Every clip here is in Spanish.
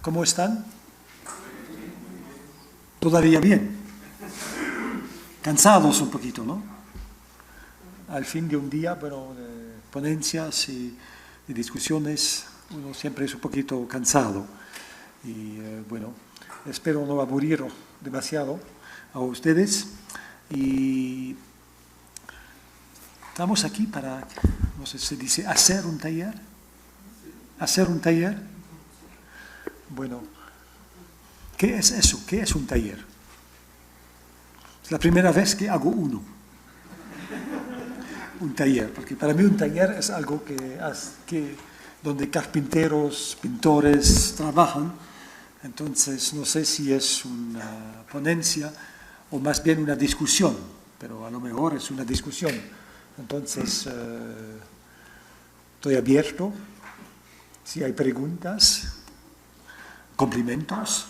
¿Cómo están? Todavía bien. Cansados un poquito, ¿no? Al fin de un día, bueno, de ponencias y de discusiones, uno siempre es un poquito cansado. Y bueno, espero no aburrir demasiado a ustedes. Y estamos aquí para, no sé si se dice, hacer un taller. ¿Hacer un taller? Bueno, ¿qué es eso? ¿Qué es un taller? Es la primera vez que hago uno. Un taller, porque para mí un taller es algo donde carpinteros, pintores trabajan. Entonces, no sé si es una ponencia o más bien una discusión, pero a lo mejor es una discusión. Entonces, estoy abierto. Si hay preguntas, complementos,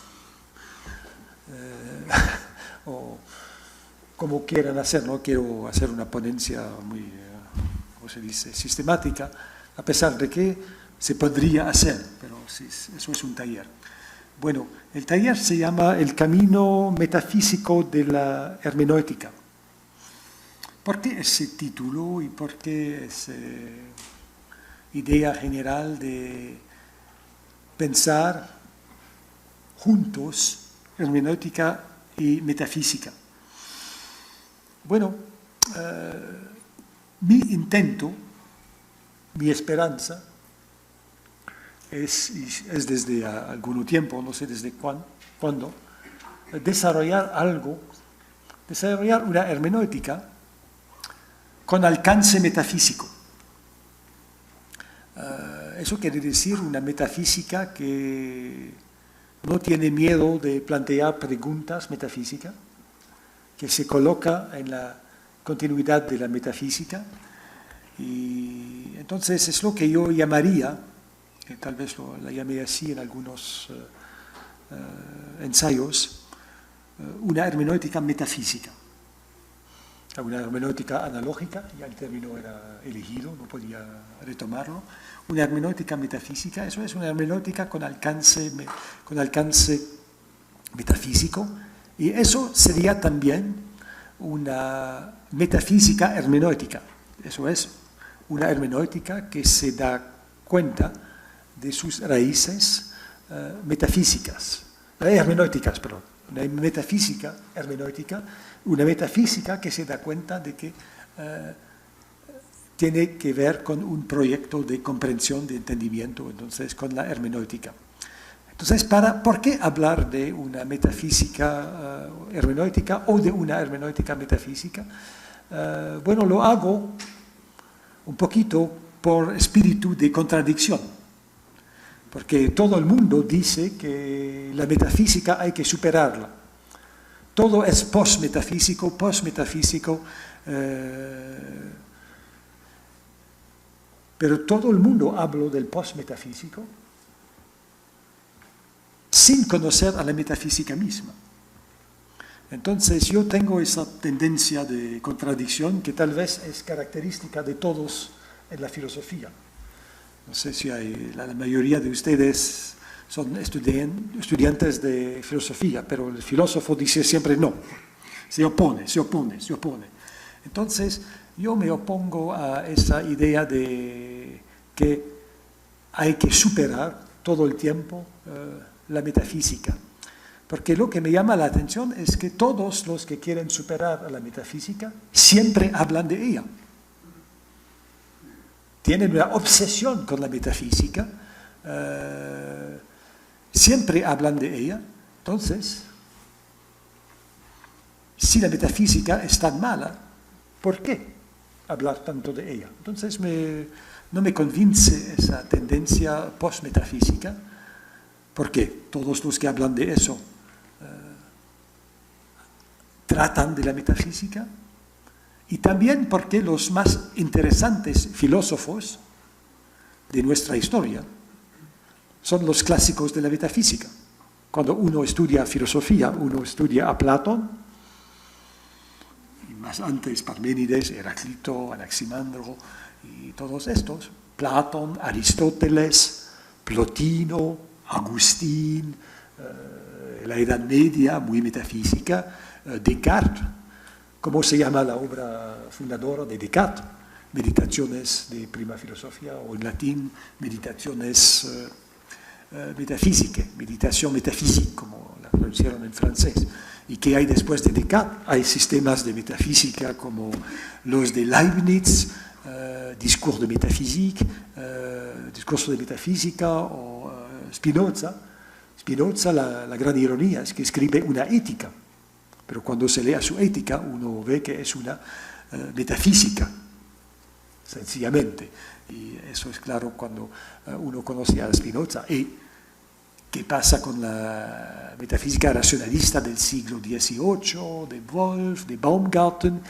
o como quieran hacer, no quiero hacer una ponencia muy, ¿cómo se dice?, sistemática, a pesar de que se podría hacer, pero sí, eso es un taller. Bueno, el taller se llama El Camino Metafísico de la Hermenéutica. ¿Por qué ese título y por qué esa idea general de pensar juntos hermenéutica y metafísica? Bueno, mi intento, mi esperanza, es desde algún tiempo, no sé desde cuándo, desarrollar una hermenéutica con alcance metafísico. Eso quiere decir una metafísica que no tiene miedo de plantear preguntas metafísicas, que se coloca en la continuidad de la metafísica. Y entonces es lo que yo llamaría, que tal vez la llamé así en algunos ensayos, una hermenéutica metafísica. Una hermenéutica analógica, ya el término era elegido, no podía retomarlo. Una hermenéutica metafísica, eso es una hermenéutica con alcance metafísico, y eso sería también una metafísica hermenéutica. Eso es una hermenéutica que se da cuenta de sus raíces hermenéuticas, perdón. Una metafísica hermenéutica, una metafísica que se da cuenta de que tiene que ver con un proyecto de comprensión, de entendimiento, entonces con la hermenéutica. Entonces, ¿por qué hablar de una metafísica hermenéutica o de una hermenéutica metafísica? Bueno, lo hago un poquito por espíritu de contradicción, porque todo el mundo dice que la metafísica hay que superarla. Todo es post-metafísico, pero todo el mundo habla del post-metafísico sin conocer a la metafísica misma. Entonces yo tengo esa tendencia de contradicción que tal vez es característica de todos en la filosofía. No sé si la mayoría de ustedes son estudiantes de filosofía, pero el filósofo dice siempre no, se opone. Entonces yo me opongo a esa idea de que hay que superar todo el tiempo la metafísica, porque lo que me llama la atención es que todos los que quieren superar a la metafísica siempre hablan de ella. Tienen una obsesión con la metafísica, siempre hablan de ella. Entonces, si la metafísica es tan mala, ¿por qué hablar tanto de ella? Entonces no me convence esa tendencia post-metafísica, porque todos los que hablan de eso tratan de la metafísica, y también porque los más interesantes filósofos de nuestra historia son los clásicos de la metafísica. Cuando uno estudia filosofía, uno estudia a Platón, y más antes Parménides, Heráclito, Anaximandro y todos estos, Platón, Aristóteles, Plotino, Agustín, la Edad Media, muy metafísica, Descartes. ¿Cómo se llama la obra fundadora de Descartes? Meditaciones de prima filosofía, o en latín, meditaciones metafísicas, meditación metafísica, como la pronunciaron en francés. ¿Y qué hay después de Descartes? Hay sistemas de metafísica como los de Leibniz, discurso de metafísica, o Spinoza. Spinoza, la gran ironía es que escribe una ética, pero cuando se lea su ética uno ve que es una metafísica, sencillamente. Y eso es claro cuando uno conoce a Spinoza. ¿Y qué pasa con la metafísica racionalista del siglo XVIII, de Wolff, de Baumgarten?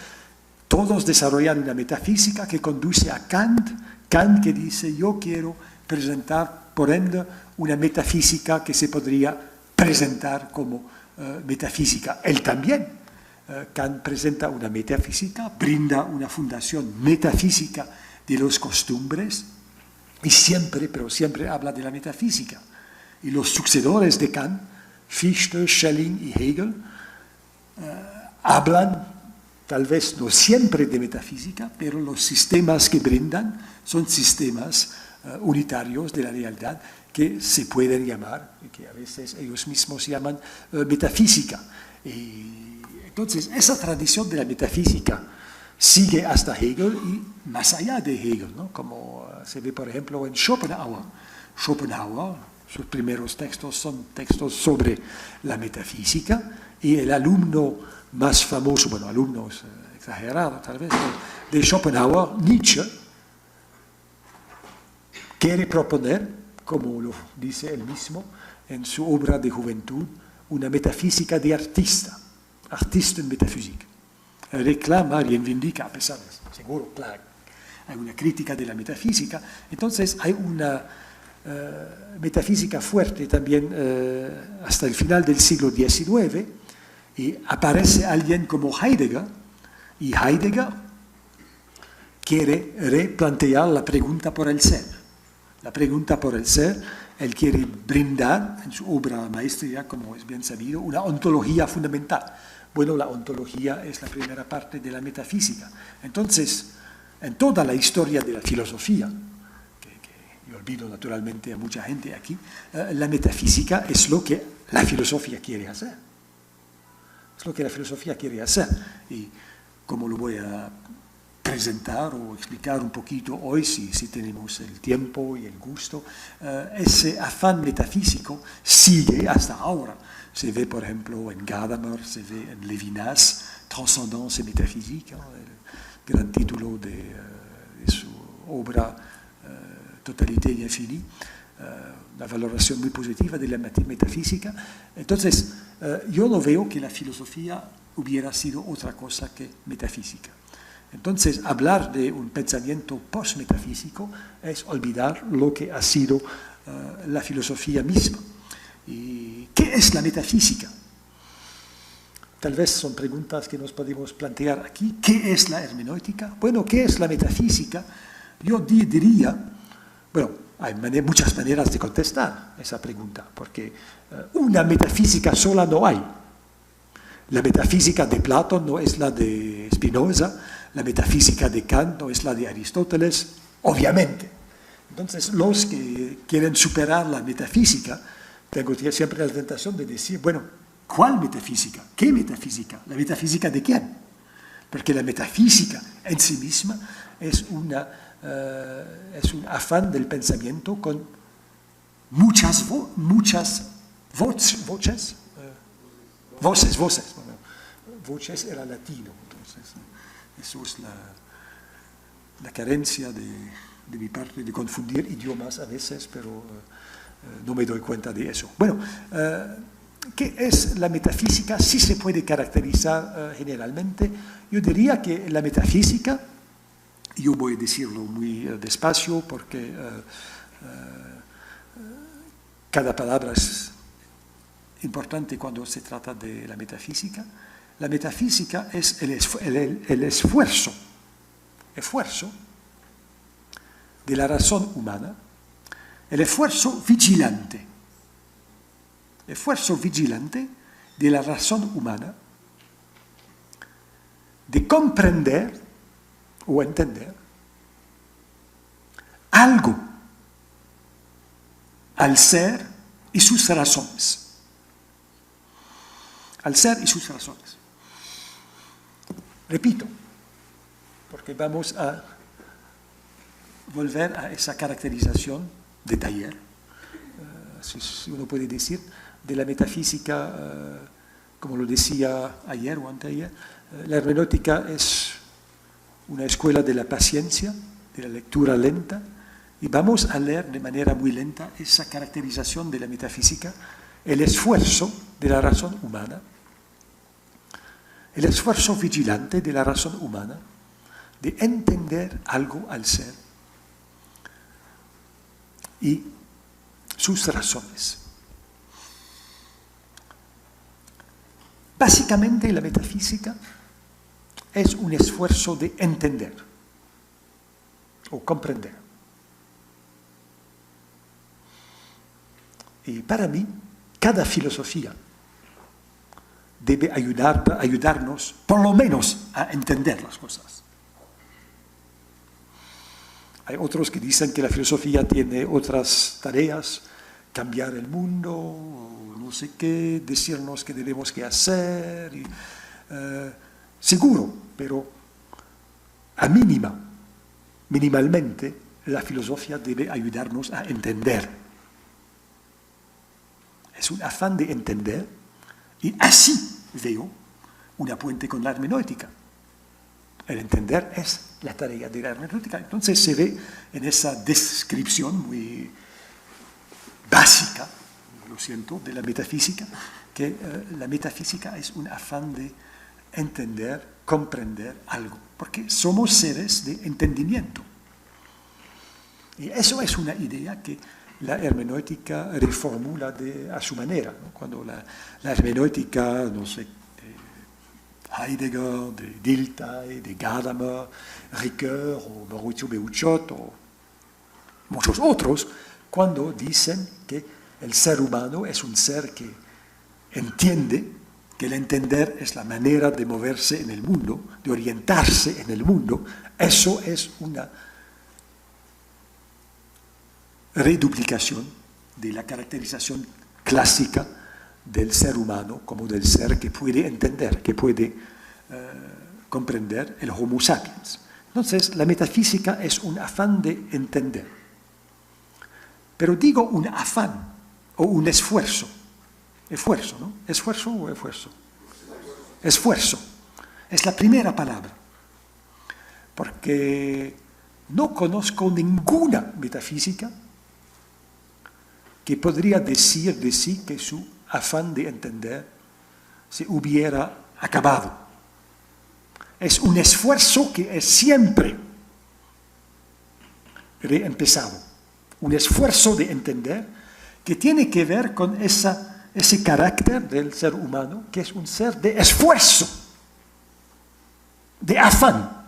Todos desarrollan una metafísica que conduce a Kant. Kant que dice, yo quiero presentar, por ende, una metafísica que se podría presentar como metafísica. Él también. Kant presenta una metafísica, brinda una fundación metafísica de las costumbres y siempre, pero siempre habla de la metafísica. Y los sucesores de Kant, Fichte, Schelling y Hegel, hablan tal vez no siempre de metafísica, pero los sistemas que brindan son sistemas unitarios de la realidad que se pueden llamar, y que a veces ellos mismos llaman metafísica. Y entonces, esa tradición de la metafísica sigue hasta Hegel y más allá de Hegel, ¿no? Como se ve, por ejemplo, en Schopenhauer. Schopenhauer, sus primeros textos son textos sobre la metafísica, y el alumno más famoso, bueno, alumno es exagerado tal vez, de Schopenhauer, Nietzsche, quiere proponer, como lo dice él mismo en su obra de juventud, una metafísica de artista, Artistenmetaphysique. Reclama, reivindica, a pesar de, seguro, claro, hay una crítica de la metafísica. Entonces hay una metafísica fuerte también hasta el final del siglo XIX, y aparece alguien como Heidegger, y Heidegger quiere replantear la pregunta por el ser. La pregunta por el ser, él quiere brindar en su obra maestra, como es bien sabido, una ontología fundamental. Bueno, la ontología es la primera parte de la metafísica. Entonces, en toda la historia de la filosofía, que yo olvido naturalmente a mucha gente aquí, la metafísica es lo que la filosofía quiere hacer. Es lo que la filosofía quiere hacer. Y como lo voy a presentar o explicar un poquito hoy, si tenemos el tiempo y el gusto, ese afán metafísico sigue hasta ahora. Se ve, por ejemplo, en Gadamer, se ve en Lévinas, Transcendance métaphysique, el gran título de su obra Totalité et Infini, una valoración muy positiva de la metafísica. Entonces, yo no veo que la filosofía hubiera sido otra cosa que metafísica. Entonces, hablar de un pensamiento post-metafísico es olvidar lo que ha sido la filosofía misma. ¿Y qué es la metafísica? Tal vez son preguntas que nos podemos plantear aquí. ¿Qué es la hermenéutica? Bueno, ¿qué es la metafísica? Yo diría, bueno, hay muchas maneras de contestar esa pregunta, porque una metafísica sola no hay. La metafísica de Platón no es la de Spinoza, la metafísica de Kant no es la de Aristóteles, obviamente. Entonces, los que quieren superar la metafísica, tengo siempre la tentación de decir, bueno, ¿cuál metafísica? ¿Qué metafísica? ¿La metafísica de quién? Porque la metafísica en sí misma es un afán del pensamiento con muchas voces. Bueno, voces era latino, entonces eso es la carencia de mi parte de confundir idiomas a veces, pero no me doy cuenta de eso. Bueno, ¿qué es la metafísica? Sí se puede caracterizar generalmente. Yo diría que la metafísica, yo voy a decirlo muy despacio porque cada palabra es importante cuando se trata de la metafísica. La metafísica es el esfuerzo de la razón humana, el esfuerzo vigilante esfuerzo vigilante de la razón humana de comprender o entender algo al ser y sus razones. Al ser y sus razones. Repito, porque vamos a volver a esa caracterización de taller, si uno puede decir, de la metafísica, como lo decía ayer o anteayer. La hermenéutica es una escuela de la paciencia, de la lectura lenta, y vamos a leer de manera muy lenta esa caracterización de la metafísica, el esfuerzo de la razón humana, el esfuerzo vigilante de la razón humana de entender algo al ser y sus razones. Básicamente la metafísica es un esfuerzo de entender o comprender. Y para mí, cada filosofía debe ayudarnos, por lo menos, a entender las cosas. Hay otros que dicen que la filosofía tiene otras tareas, cambiar el mundo, no sé qué, decirnos qué debemos que hacer. Seguro, pero minimalmente, la filosofía debe ayudarnos a entender. Es un afán de entender, y así veo una puente con la hermenéutica. El entender es la tarea de la hermenéutica. Entonces se ve en esa descripción muy básica, lo siento, de la metafísica, que la metafísica es un afán de entender, comprender algo, porque somos seres de entendimiento. Y eso es una idea que la hermenéutica reformula a su manera, ¿no? Cuando la hermenéutica, no sé, de Heidegger, de Dilthey, de Gadamer, Ricoeur o Maurizio Beucciot o muchos otros, cuando dicen que el ser humano es un ser que entiende, que el entender es la manera de moverse en el mundo, de orientarse en el mundo, eso es una reduplicación de la caracterización clásica del ser humano como del ser que puede entender, que puede comprender, el Homo sapiens. Entonces, la metafísica es un afán de entender. Pero digo un afán o un esfuerzo. Esfuerzo, ¿no? ¿Esfuerzo o esfuerzo? Esfuerzo. Es la primera palabra. Porque no conozco ninguna metafísica que podría decir de sí que su afán de entender se hubiera acabado. Es un esfuerzo que es siempre reempezado. Un esfuerzo de entender que tiene que ver con ese carácter del ser humano, que es un ser de esfuerzo, de afán.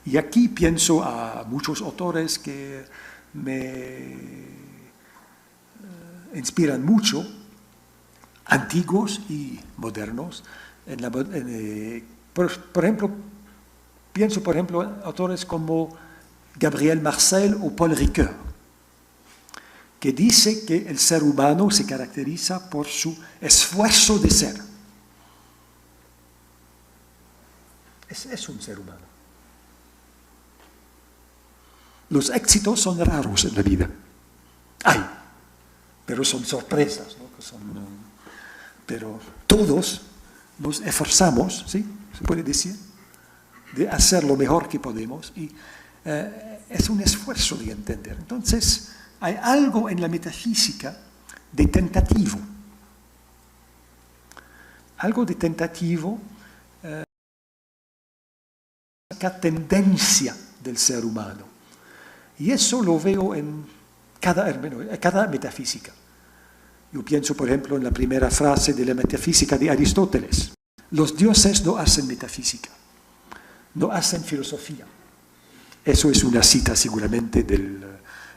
Y aquí pienso a muchos autores que me inspiran mucho, antiguos y modernos. Por ejemplo, pienso, por ejemplo, en autores como Gabriel Marcel o Paul Ricoeur, que dice que el ser humano se caracteriza por su esfuerzo de ser. Es un ser humano. Los éxitos son raros en la vida. Hay, pero son sorpresas, ¿no? Pero todos nos esforzamos, ¿sí? Se puede decir, de hacer lo mejor que podemos, y es un esfuerzo de entender. Entonces, hay algo en la metafísica de tentativo. Algo de tentativo, la tendencia del ser humano. Y eso lo veo en cada metafísica. Yo pienso, por ejemplo, en la primera frase de la metafísica de Aristóteles. Los dioses no hacen metafísica, no hacen filosofía. Eso es una cita seguramente del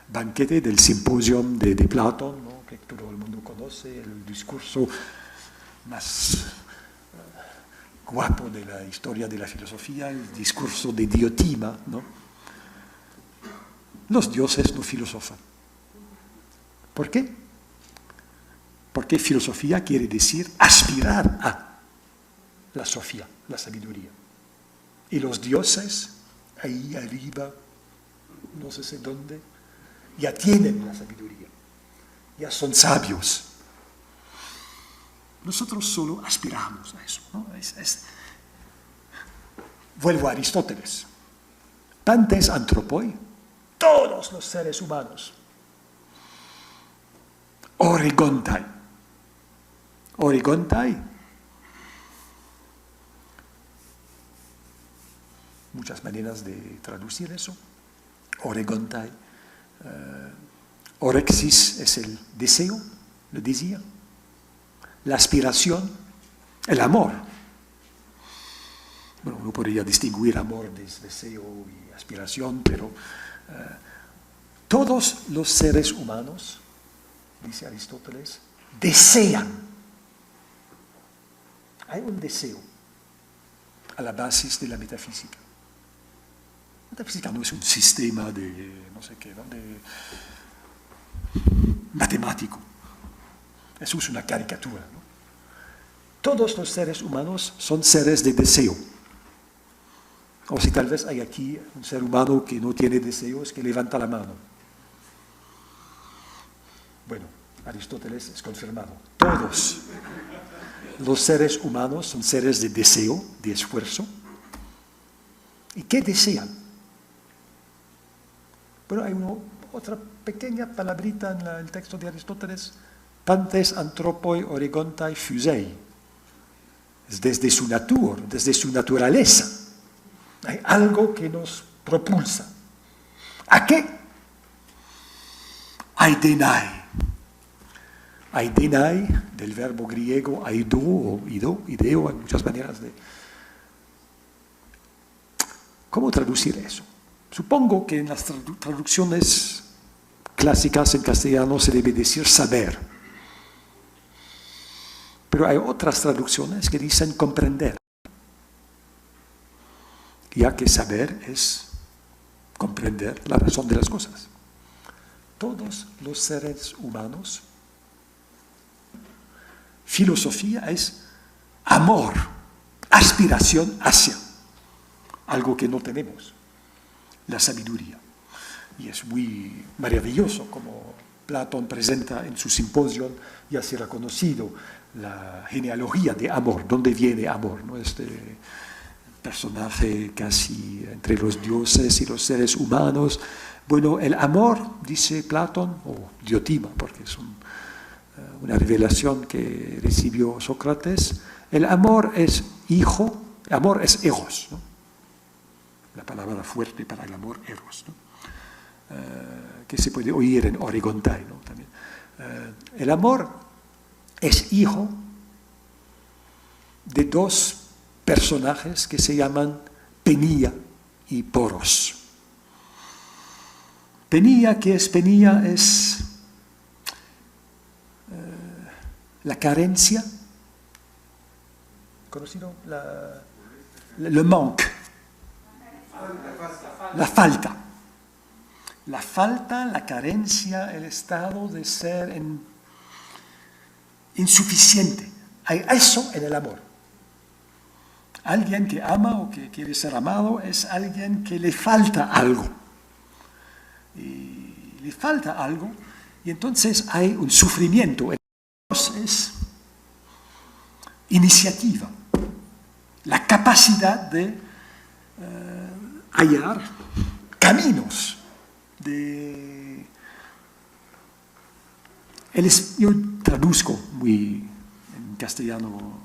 banquete, del simposium de Platón, ¿no? Que todo el mundo conoce, el discurso más guapo de la historia de la filosofía, el discurso de Diotima, ¿no? Los dioses no filosofan. ¿Por qué? Porque filosofía quiere decir aspirar a la sofía, la sabiduría. Y los dioses, ahí arriba, no sé dónde, ya tienen la sabiduría, ya son sabios. Nosotros solo aspiramos a eso, ¿no? Vuelvo a Aristóteles. Pantes anthropoi, todos los seres humanos. Origontai. Origontai. Muchas maneras de traducir eso. Origontai. Orexis es el deseo, le decía. La aspiración, el amor. Bueno, uno podría distinguir amor de deseo y aspiración, pero todos los seres humanos, dice Aristóteles, desean. Hay un deseo a la base de la metafísica. La metafísica no es un sistema de, no sé qué, ¿no? De matemático. Eso es una caricatura, ¿no? Todos los seres humanos son seres de deseo. O si tal vez hay aquí un ser humano que no tiene deseos, que levanta la mano. Bueno, Aristóteles es confirmado. Todos los seres humanos son seres de deseo, de esfuerzo. ¿Y qué desean? Bueno, hay otra pequeña palabrita en el texto de Aristóteles. Pantes anthropoi origontai fusei. Es desde su natura, desde su naturaleza. Hay algo que nos propulsa. ¿A qué? Aidenai. Aidenai, del verbo griego aido o ideo, hay muchas maneras de... ¿Cómo traducir eso? Supongo que en las traducciones clásicas en castellano se debe decir saber. Pero hay otras traducciones que dicen comprender. Ya que saber es comprender la razón de las cosas. Todos los seres humanos, filosofía es amor, aspiración hacia algo que no tenemos, la sabiduría. Y es muy maravilloso como Platón presenta en su simposio, ya será conocido, la genealogía de amor, dónde viene amor, ¿no? Este personaje casi entre los dioses y los seres humanos. Bueno, el amor, dice Platón, o Diotima, porque es una revelación que recibió Sócrates, el amor es hijo, el amor es eros, ¿no? La palabra fuerte para el amor, eros, ¿no? Que se puede oír en Origontai, ¿no? También. El amor es hijo de dos personajes que se llaman Penía y Poros. Penía, ¿qué es Penía? Es la carencia, ¿conocido? Le manque, la falta. La falta, la carencia, el estado de ser insuficiente. Hay eso en el amor. Alguien que ama o que quiere ser amado es alguien que le falta algo. Y le falta algo y entonces hay un sufrimiento. Es iniciativa, la capacidad de hallar caminos. Yo traduzco muy en castellano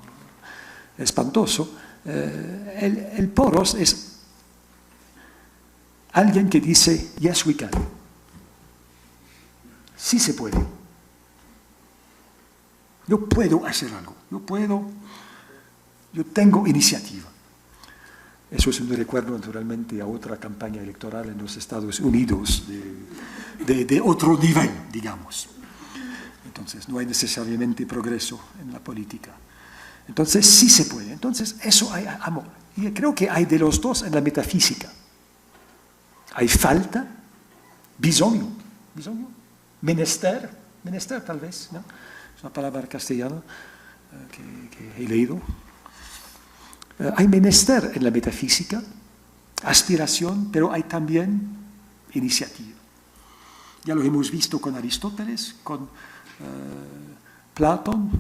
espantoso. El poros es alguien que dice, yes we can. Sí se puede. Yo puedo hacer algo. Yo tengo iniciativa. Eso es un recuerdo naturalmente a otra campaña electoral en los Estados Unidos de otro nivel, digamos. Entonces, no hay necesariamente progreso en la política. Entonces, sí se puede. Entonces, eso hay amor. Y creo que hay de los dos en la metafísica. Hay falta, bisogno, menester tal vez, ¿no? Es una palabra castellana que he leído. Hay menester en la metafísica, aspiración, pero hay también iniciativa. Ya lo hemos visto con Aristóteles, con Platón.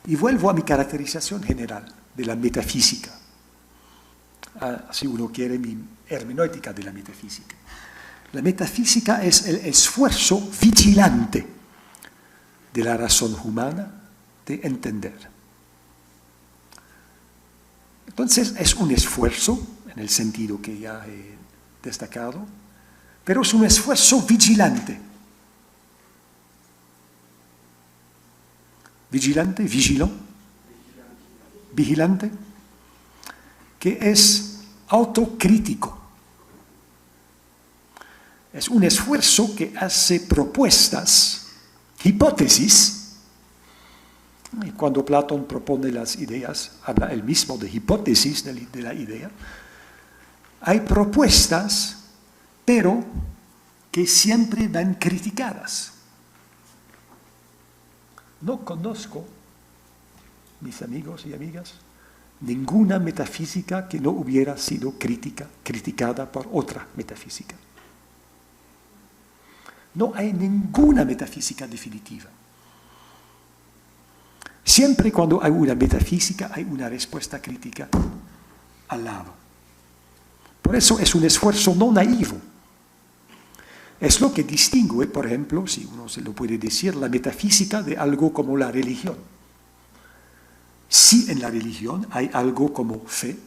Y vuelvo a mi caracterización general de la metafísica. Si uno quiere, mi hermenéutica de la metafísica. La metafísica es el esfuerzo vigilante de la razón humana de entender. Entonces es un esfuerzo, en el sentido que ya he destacado, pero es un esfuerzo vigilante. Vigilante, vigilante, que es autocrítico. Es un esfuerzo que hace propuestas, hipótesis. Y cuando Platón propone las ideas, habla él mismo de hipótesis de la idea. Hay propuestas, pero que siempre van criticadas. No conozco, mis amigos y amigas, ninguna metafísica que no hubiera sido criticada por otra metafísica. No hay ninguna metafísica definitiva. Siempre cuando hay una metafísica hay una respuesta crítica al lado. Por eso es un esfuerzo no naivo. Es lo que distingue, por ejemplo, si uno se lo puede decir, la metafísica de algo como la religión. Si en la religión hay algo como fe,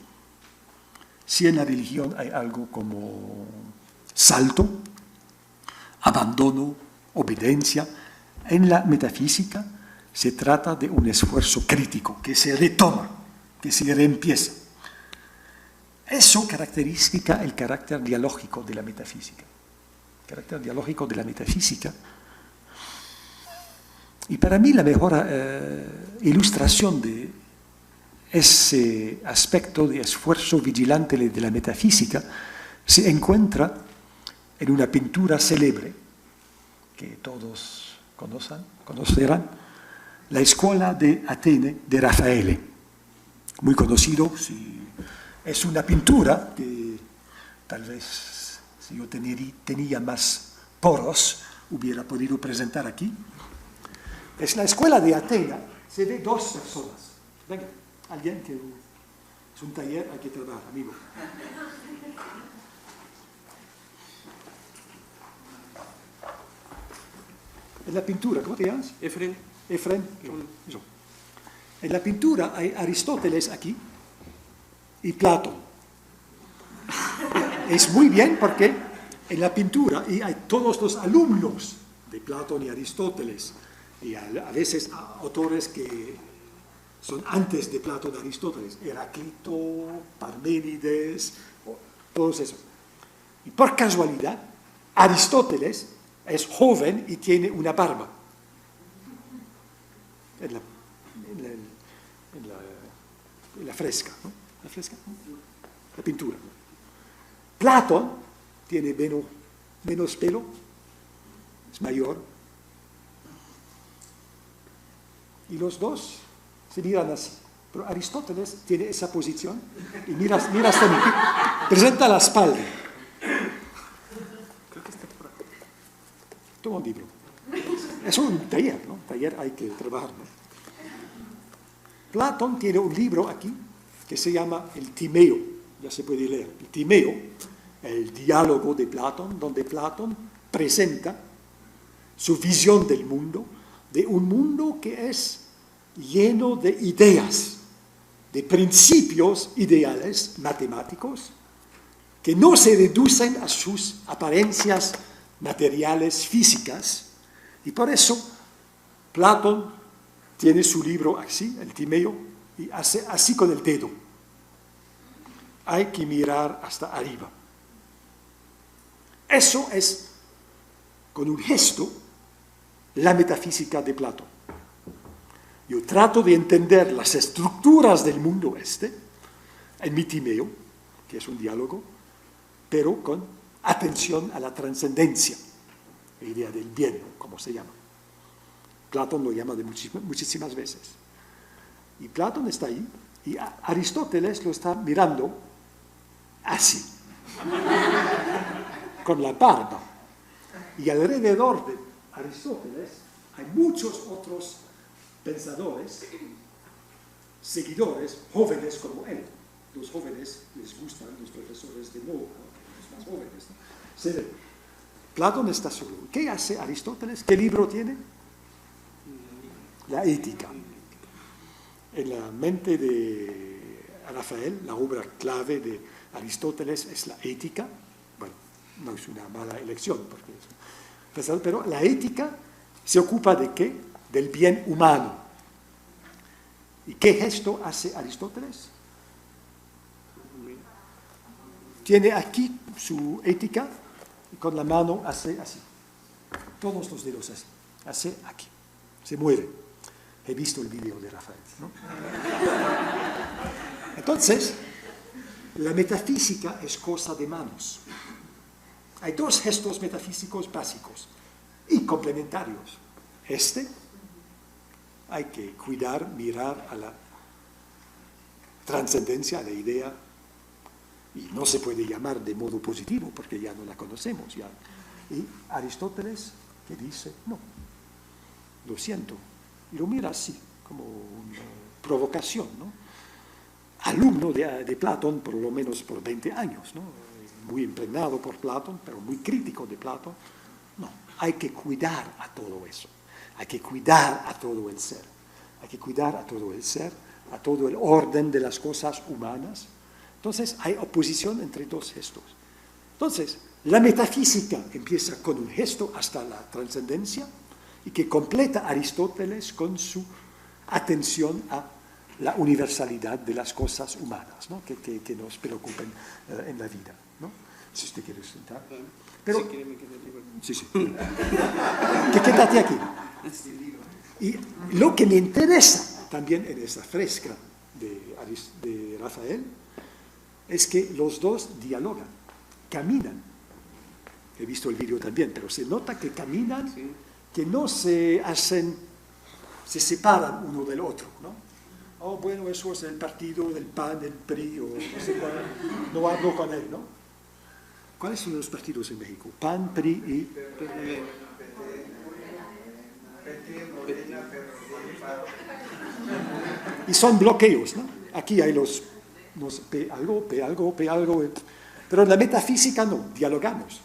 si en la religión hay algo como salto, abandono, obediencia, en la metafísica se trata de un esfuerzo crítico que se retoma, que se reempieza. Eso caracteriza el carácter dialógico de la metafísica. Carácter dialógico de la metafísica. Y para mí la mejor ilustración de ese aspecto de esfuerzo vigilante de la metafísica se encuentra en una pintura célebre que todos conocerán, la Escuela de Atene de Rafael, muy conocido. Es una pintura que tal vez si yo tenía más poros hubiera podido presentar aquí. Es la Escuela de Atene, se ve dos personas. Venga, alguien que es un taller, hay que trabajar, amigo. En la pintura, ¿cómo te llamas? Efren. Eso. En la pintura hay Aristóteles aquí y Platón. Es muy bien porque en la pintura hay todos los alumnos de Platón y Aristóteles, y a veces autores que son antes de Platón y Aristóteles, Heráclito, Parménides, todos esos. Y por casualidad, Aristóteles es joven y tiene una barba. En la fresca, ¿no? La fresca, la pintura. Platón tiene menos pelo, es mayor. Y los dos se miran así. Pero Aristóteles tiene esa posición y mira hasta mí. Presenta la espalda. Creo que está por acá. Toma un libro. Es un taller, ¿no? Taller hay que trabajar, ¿no? Platón tiene un libro aquí que se llama el Timeo, ya se puede leer. El Timeo, el diálogo de Platón, donde Platón presenta su visión del mundo, de un mundo que es lleno de ideas, de principios ideales matemáticos, que no se reducen a sus apariencias materiales físicas, y por eso Platón tiene su libro así, el Timeo, y hace así con el dedo. Hay que mirar hasta arriba. Eso es con un gesto la metafísica de Platón. Yo trato de entender las estructuras del mundo en mi timeo, que es un diálogo, pero con atención a la trascendencia, la idea del bien, como se llama. Platón lo llama de muchísimas veces. Y Platón está ahí, y Aristóteles lo está mirando así, con la barba. Y alrededor de Aristóteles hay muchos otros pensadores, seguidores, jóvenes como él. Los jóvenes les gustan los profesores de moda, los más jóvenes, ¿no? Se ve. Platón está solo. ¿Qué hace Aristóteles? ¿Qué libro tiene? La Ética. En la mente de Rafael, la obra clave de Aristóteles es la Ética. Bueno, no es una mala elección, porque pero la Ética se ocupa de ¿qué? Del bien humano. ¿Y qué gesto hace Aristóteles? Tiene aquí su Ética y con la mano hace así. Todos los dedos así. Hace aquí. Se mueve. He visto el video de Rafael, ¿no? Entonces, la metafísica es cosa de manos. Hay dos gestos metafísicos básicos y complementarios. Hay que cuidar, mirar a la trascendencia, a la idea, y no se puede llamar de modo positivo porque ya no la conocemos. Ya. Y Aristóteles que dice, no, lo siento, y lo mira así, como una provocación, ¿no? Alumno de Platón por lo menos por 20 años, ¿no? Muy impregnado por Platón, pero muy crítico de Platón. No, hay que cuidar a todo eso, hay que cuidar a todo el ser, hay que cuidar a todo el ser, a todo el orden de las cosas humanas. Entonces hay oposición entre dos gestos. Entonces, la metafísica empieza con un gesto hasta la trascendencia y que completa Aristóteles con su atención a la universalidad de las cosas humanas, ¿no? que nos preocupen en la vida, ¿no? Si usted quiere sentar. Pero, si quiere, me quedo sí, sí. Que quédate aquí. Y lo que me interesa también en esa fresca de Rafael es que los dos dialogan, caminan. He visto el vídeo también, pero se nota que caminan, sí, que no se separan uno del otro, ¿no? Oh, bueno, eso es el partido del PAN, del PRI, o no sé cuál, no hablo con él, ¿no? ¿Cuáles son los partidos en México? PAN, PRI y... Y son bloqueos, ¿no? Aquí hay los, no sé, P algo, pero en la metafísica no, dialogamos.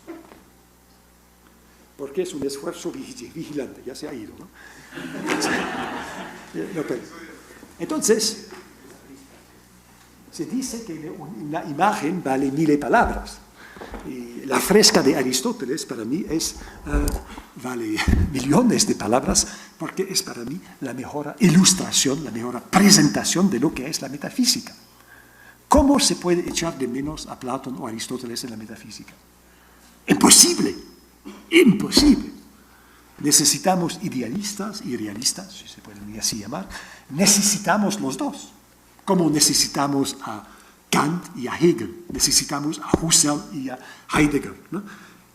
Porque es un esfuerzo vigilante, ya se ha ido, ¿no? Entonces, se dice que una imagen vale 1000 palabras. Y la fresca de Aristóteles para mí vale millones de palabras, porque es para mí la mejor ilustración, la mejor presentación de lo que es la metafísica. ¿Cómo se puede echar de menos a Platón o Aristóteles en la metafísica? Imposible, imposible. Necesitamos idealistas y realistas, si se pueden así llamar. Necesitamos los dos, como necesitamos a Kant y a Hegel, necesitamos a Husserl y a Heidegger, ¿no?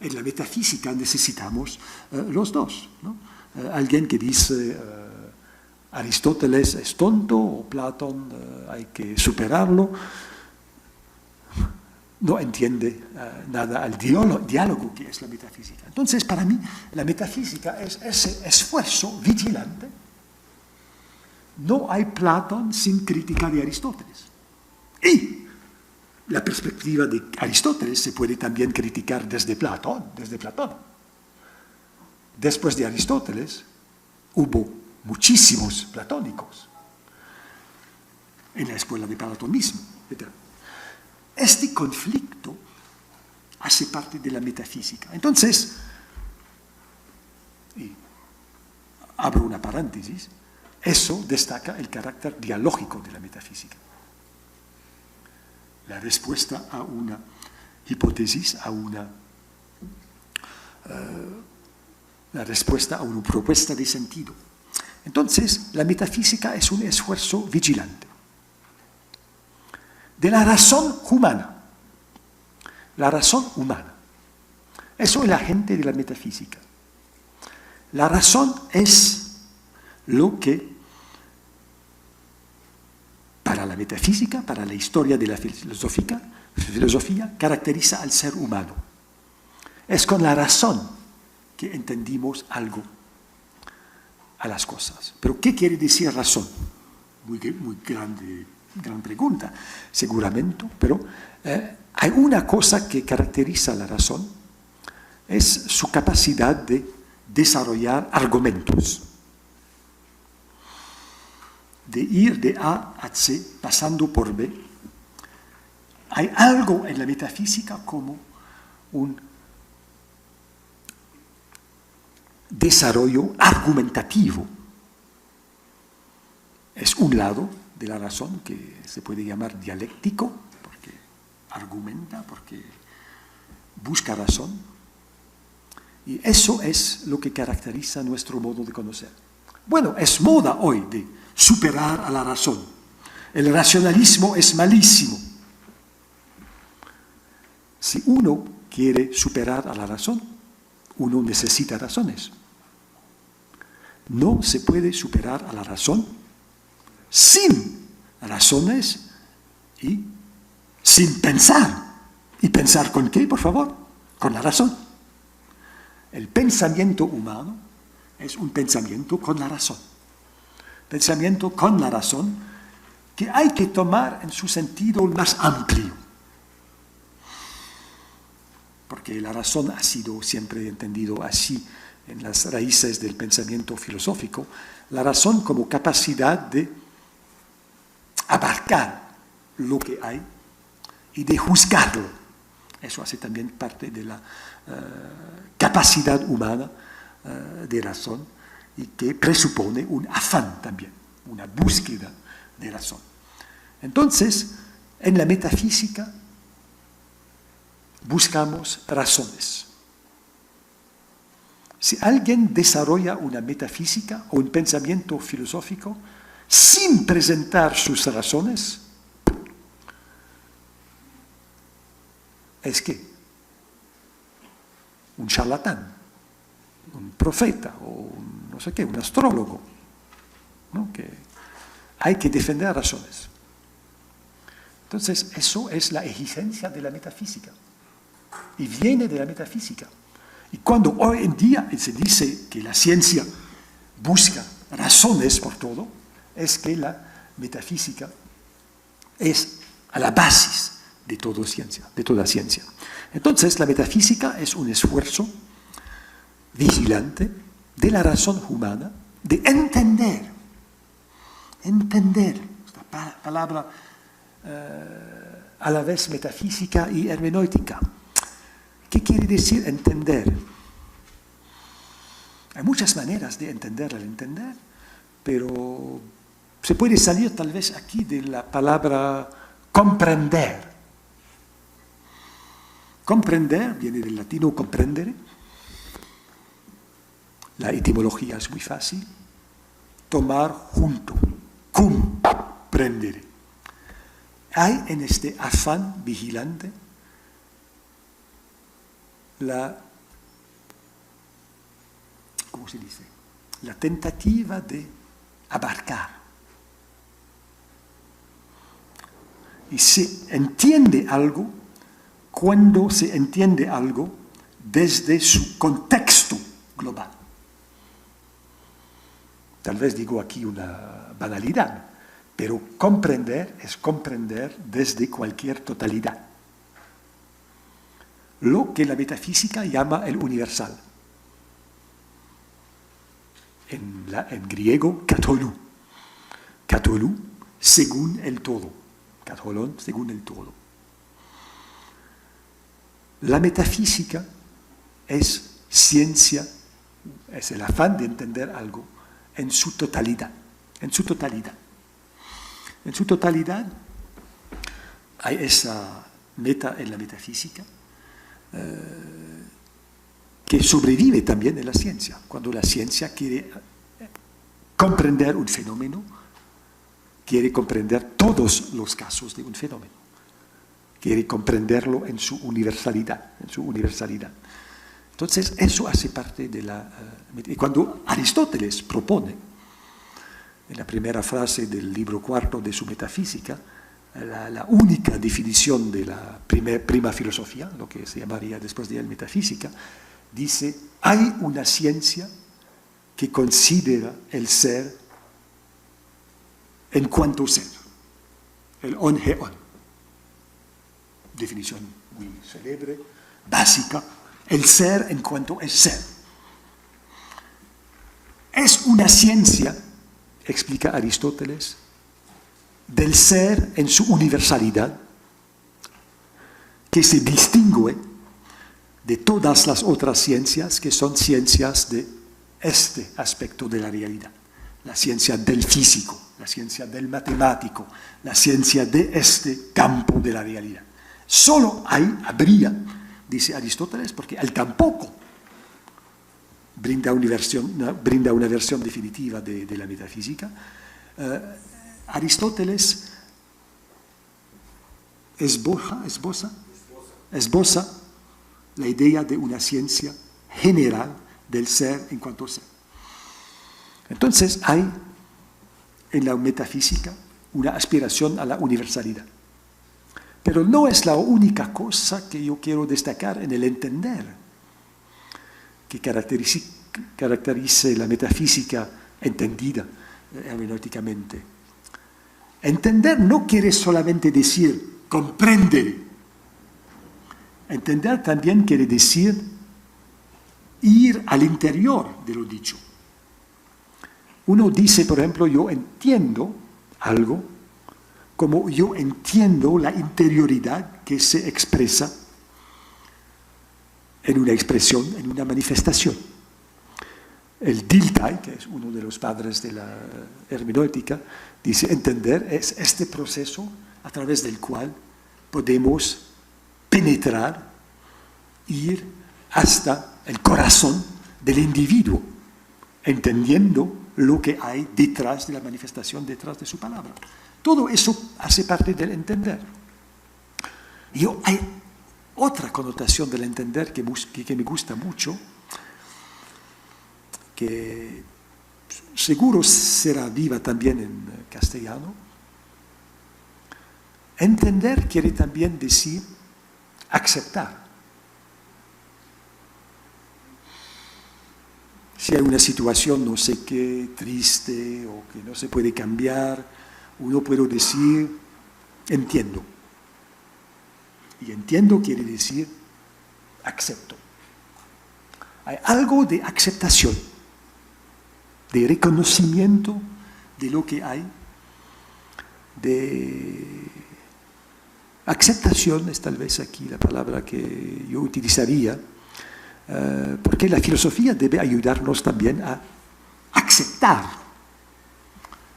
En la metafísica necesitamos los dos, ¿no? Alguien que dice Aristóteles es tonto o Platón hay que superarlo, no entiende nada al diálogo que es la metafísica. Entonces, para mí, la metafísica es ese esfuerzo vigilante. No hay Platón sin crítica de Aristóteles. Y la perspectiva de Aristóteles se puede también criticar desde Platón, Después de Aristóteles hubo muchísimos platónicos en la escuela de platonismo, etc. Este conflicto hace parte de la metafísica. Entonces, y abro una paréntesis, eso destaca el carácter dialógico de la metafísica. La respuesta a una hipótesis, a una la respuesta a una propuesta de sentido. Entonces, la metafísica es un esfuerzo vigilante de la razón humana. La razón humana. Eso es la gente de la metafísica. La razón es lo que, para la metafísica, para la historia de la filosofía, caracteriza al ser humano. Es con la razón que entendimos algo a las cosas. Pero ¿qué quiere decir razón? Muy gran pregunta, seguramente, pero hay una cosa que caracteriza a la razón, es su capacidad de desarrollar argumentos, de ir de A a C pasando por B. Hay algo en la metafísica como un desarrollo argumentativo. Es un lado de la razón que se puede llamar dialéctico, porque argumenta, porque busca razón. Y eso es lo que caracteriza nuestro modo de conocer. Bueno, es moda hoy de superar a la razón. El racionalismo es malísimo. Si uno quiere superar a la razón, uno necesita razones. No se puede superar a la razón sin razones y sin pensar. ¿Y pensar con qué, por favor? Con la razón. El pensamiento humano es un pensamiento con la razón. Pensamiento con la razón que hay que tomar en su sentido más amplio. Porque la razón ha sido siempre entendido así en las raíces del pensamiento filosófico. La razón como capacidad de abarcar lo que hay y de juzgarlo. Eso hace también parte de la capacidad humana de razón y que presupone un afán también, una búsqueda de razón. Entonces, en la metafísica buscamos razones. Si alguien desarrolla una metafísica o un pensamiento filosófico sin presentar sus razones, es que un charlatán, un profeta o no sé qué, un astrólogo, ¿no? Que hay que defender razones. Entonces, eso es la exigencia de la metafísica y viene de la metafísica. Y cuando hoy en día se dice que la ciencia busca razones por todo, es que la metafísica es a la base de toda ciencia. Entonces, la metafísica es un esfuerzo vigilante de la razón humana de entender, esta palabra a la vez metafísica y hermenéutica. ¿Qué quiere decir entender? Hay muchas maneras de entender al entender, pero se puede salir tal vez aquí de la palabra comprender. Comprender viene del latino comprendere. La etimología es muy fácil. Tomar junto, comprendere. Hay en este afán vigilante ¿cómo se dice? La tentativa de abarcar. Y se entiende algo cuando se entiende algo desde su contexto global. Tal vez digo aquí una banalidad, pero comprender es comprender desde cualquier totalidad. Lo que la metafísica llama el universal. En griego, katolou. Katolou, según el todo. Katolon, según el todo. La metafísica es ciencia, es el afán de entender algo en su totalidad. En su totalidad. En su totalidad hay esa meta en la metafísica que sobrevive también en la ciencia. Cuando la ciencia quiere comprender un fenómeno, quiere comprender todos los casos de un fenómeno, quiere comprenderlo en su universalidad, Entonces, eso hace parte de la... y cuando Aristóteles propone, en la primera frase del libro cuarto de su Metafísica, la única definición de la prima filosofía, lo que se llamaría después de él Metafísica, dice, hay una ciencia que considera el ser en cuanto ser, el on he on. Definición muy célebre, básica, el ser en cuanto es ser. Es una ciencia, explica Aristóteles, del ser en su universalidad, que se distingue de todas las otras ciencias que son ciencias de este aspecto de la realidad. La ciencia del físico, la ciencia del matemático, la ciencia de este campo de la realidad. Solo habría, dice Aristóteles, porque él tampoco brinda una versión definitiva de la metafísica. Aristóteles esboza la idea de una ciencia general del ser en cuanto ser. Entonces hay en la metafísica una aspiración a la universalidad. Pero no es la única cosa que yo quiero destacar en el entender que caracterice la metafísica entendida hermenéuticamente. Entender no quiere solamente decir comprender. Entender también quiere decir ir al interior de lo dicho. Uno dice, por ejemplo, yo entiendo algo como yo entiendo la interioridad que se expresa en una expresión, en una manifestación. El Dilthey, que es uno de los padres de la hermenéutica, dice entender es este proceso a través del cual podemos penetrar, ir hasta el corazón del individuo, entendiendo lo que hay detrás de la manifestación, detrás de su palabra. Todo eso hace parte del entender. Y hay otra connotación del entender que me gusta mucho, que seguro será viva también en castellano. Entender quiere también decir aceptar. Si hay una situación, no sé qué, triste o que no se puede cambiar, uno puede decir, entiendo. Y entiendo quiere decir acepto. Hay algo de aceptación, de reconocimiento de lo que hay, de aceptación es tal vez aquí la palabra que yo utilizaría, porque la filosofía debe ayudarnos también a aceptar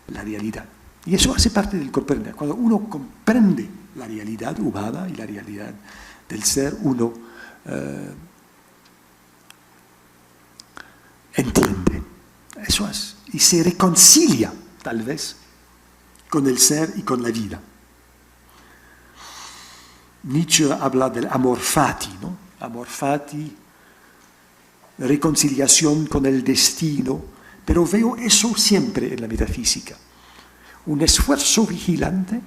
la realidad. Y eso hace parte del comprender. Cuando uno comprende la realidad humana y la realidad del ser, uno entiende. Eso es. Y se reconcilia, tal vez, con el ser y con la vida. Nietzsche habla del amor fati, ¿no? Amor fati, reconciliación con el destino, pero veo eso siempre en la metafísica. Un esfuerzo vigilante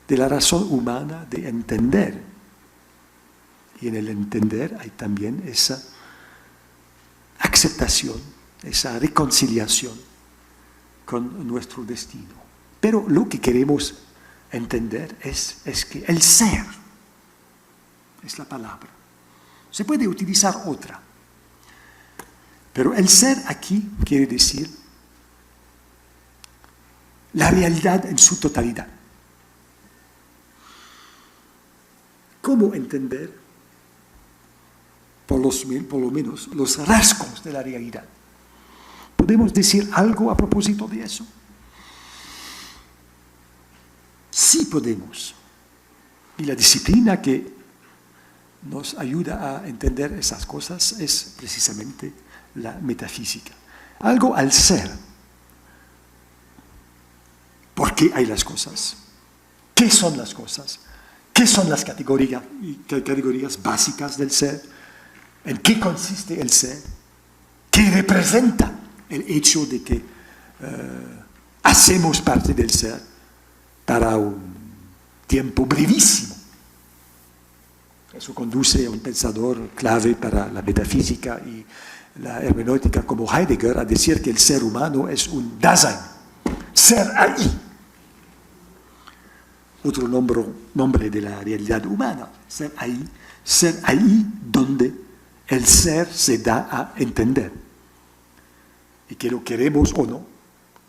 de la razón humana de entender. Y en el entender hay también esa aceptación, esa reconciliación con nuestro destino. Pero lo que queremos entender es que el ser es la palabra. Se puede utilizar otra. Pero el ser aquí quiere decir la realidad en su totalidad. ¿Cómo entender, por lo menos, los rasgos de la realidad? ¿Podemos decir algo a propósito de eso? Sí podemos. Y la disciplina que nos ayuda a entender esas cosas es precisamente la metafísica. Algo al ser. ¿Por qué hay las cosas? ¿Qué son las cosas? ¿Qué son las categorías básicas del ser? ¿En qué consiste el ser? ¿Qué representa el hecho de que hacemos parte del ser para un tiempo brevísimo? Eso conduce a un pensador clave para la metafísica y la hermenéutica como Heidegger a decir que el ser humano es un Dasein, ser ahí. Otro nombre de la realidad humana, ser ahí donde el ser se da a entender. Y que lo queremos o no,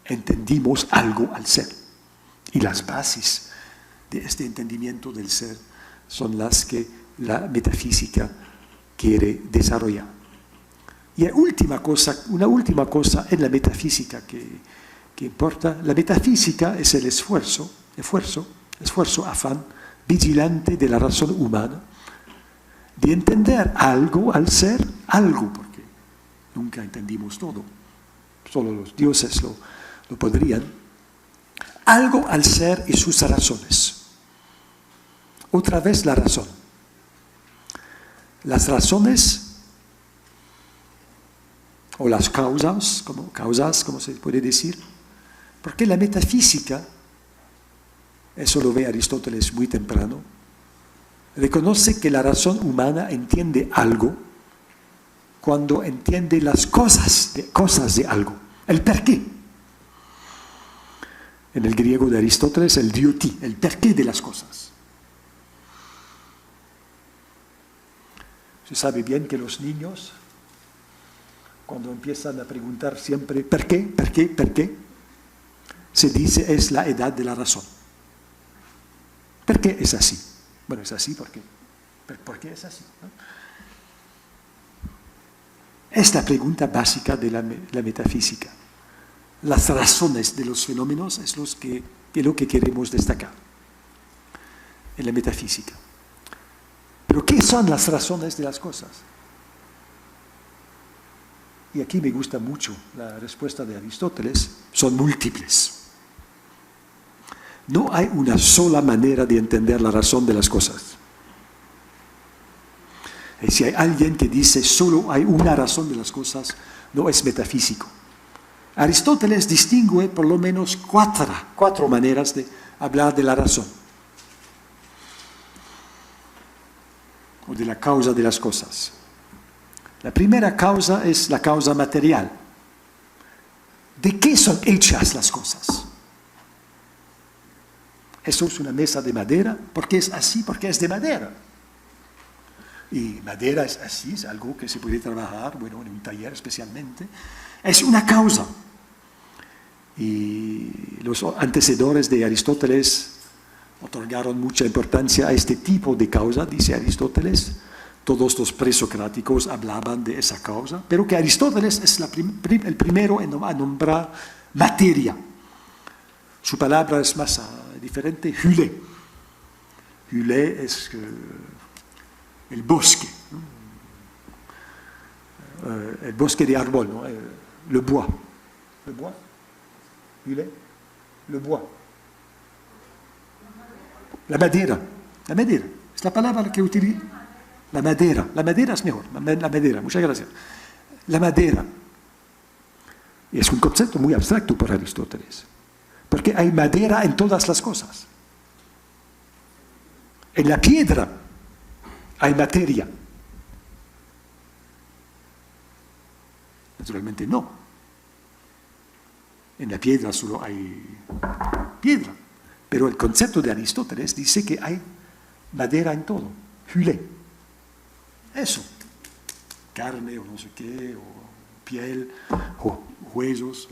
entendimos algo al ser. Y las bases de este entendimiento del ser son las que la metafísica quiere desarrollar. Y una última cosa en la metafísica que importa, la metafísica es el esfuerzo, afán vigilante de la razón humana, de entender algo al ser, algo, porque nunca entendimos todo, solo los dioses lo podrían, algo al ser y sus razones. Otra vez la razón. Las razones o las causas, como se puede decir, porque la metafísica, eso lo ve Aristóteles muy temprano, reconoce que la razón humana entiende algo cuando entiende las cosas de algo, el porqué. En el griego de Aristóteles, el dioti, el porqué de las cosas. Se sabe bien que los niños, cuando empiezan a preguntar siempre ¿por qué? Se dice es la edad de la razón. ¿Por qué es así? Bueno, es así porque ¿por qué es así? ¿No? Es la pregunta básica de la metafísica. Las razones de los fenómenos es lo que queremos destacar en la metafísica. Pero ¿qué son las razones de las cosas? Y aquí me gusta mucho la respuesta de Aristóteles, son múltiples. No hay una sola manera de entender la razón de las cosas. Y si hay alguien que dice solo hay una razón de las cosas, no es metafísico. Aristóteles distingue por lo menos cuatro maneras de hablar de la razón, o de la causa de las cosas. La primera causa es la causa material. ¿De qué son hechas las cosas? Eso es una mesa de madera. ¿Por qué es así? Porque es de madera. Y madera es así, es algo que se puede trabajar, bueno, en un taller especialmente. Es una causa. Y los antecesores de Aristóteles otorgaron mucha importancia a este tipo de causa, dice Aristóteles. Todos los presocráticos hablaban de esa causa, pero que Aristóteles es el primero en nombrar materia. Su palabra es más diferente, hyle. Hyle es el bosque, el bosque de árbol, ¿no? Le bois. Le bois. Hyle. Le bois. La madera. La madera. Es la palabra que utiliza. La madera es mejor, la madera, muchas gracias. La madera es un concepto muy abstracto para Aristóteles, porque hay madera en todas las cosas. En la piedra hay materia. Naturalmente no. En la piedra solo hay piedra, pero el concepto de Aristóteles dice que hay madera en todo, hyle. Eso, carne o no sé qué, o piel, o huesos.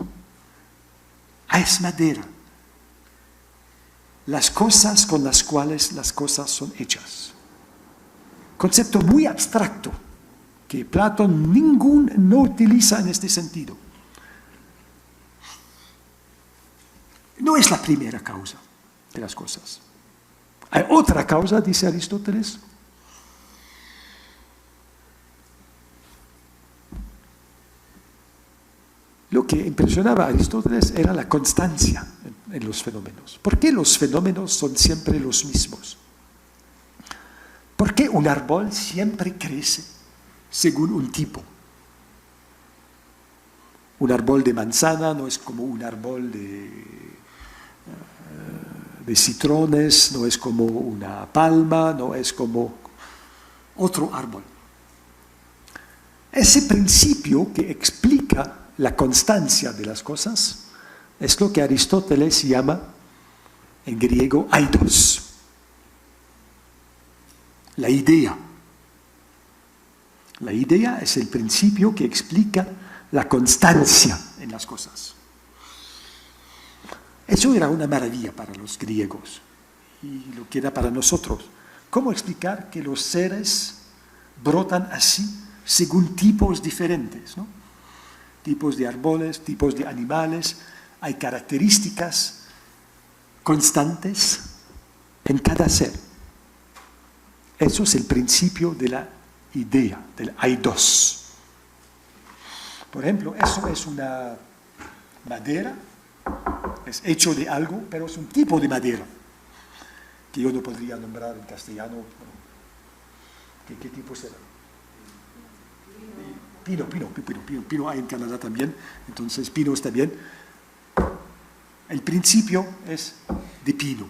Es madera. Las cosas con las cuales las cosas son hechas. Concepto muy abstracto, que Platón no utiliza en este sentido. No es la primera causa de las cosas. Hay otra causa, dice Aristóteles, lo que impresionaba a Aristóteles era la constancia en los fenómenos. ¿Por qué los fenómenos son siempre los mismos? ¿Por qué un árbol siempre crece según un tipo? Un árbol de manzana no es como un árbol de citrones, no es como una palma, no es como otro árbol. Ese principio que explica la constancia de las cosas es lo que Aristóteles llama en griego eidos, la idea. La idea es el principio que explica la constancia en las cosas. Eso era una maravilla para los griegos y lo que era para nosotros. ¿Cómo explicar que los seres brotan así según tipos diferentes, ¿no? Tipos de árboles, tipos de animales, hay características constantes en cada ser. Eso es el principio de la idea, del eidos. Por ejemplo, eso es una madera, es hecho de algo, pero es un tipo de madera, que yo no podría nombrar en castellano. ¿Qué tipo será? Pino hay en Canadá también, entonces pino está bien. El principio es de pino.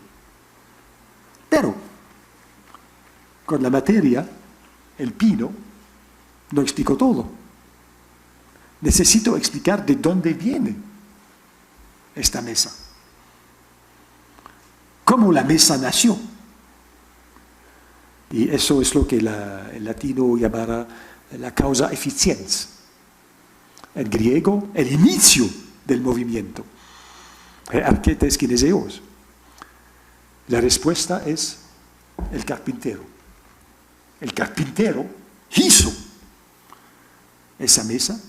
Pero, con la materia, el pino no explico todo. Necesito explicar de dónde viene esta mesa. ¿Cómo la mesa nació? Y eso es lo que el latino llamará la causa efficiens. En griego, el inicio del movimiento. Arquetes kineseos. La respuesta es el carpintero. El carpintero hizo esa mesa,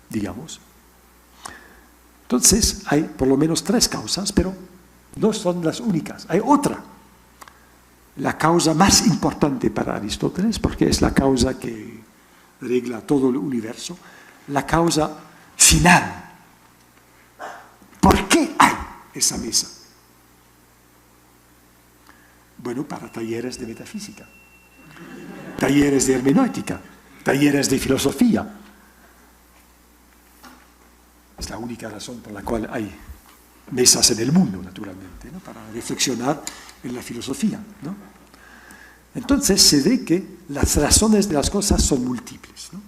digamos. Entonces, hay por lo menos 3 causas, pero no son las únicas. Hay otra. La causa más importante para Aristóteles, porque es la causa que regla todo el universo, la causa final. ¿Por qué hay esa mesa? Bueno, para talleres de metafísica, talleres de hermenéutica, talleres de filosofía. Es la única razón por la cual hay mesas en el mundo, naturalmente, ¿no? Para reflexionar en la filosofía, ¿no? Entonces se ve que las razones de las cosas son múltiples, ¿no?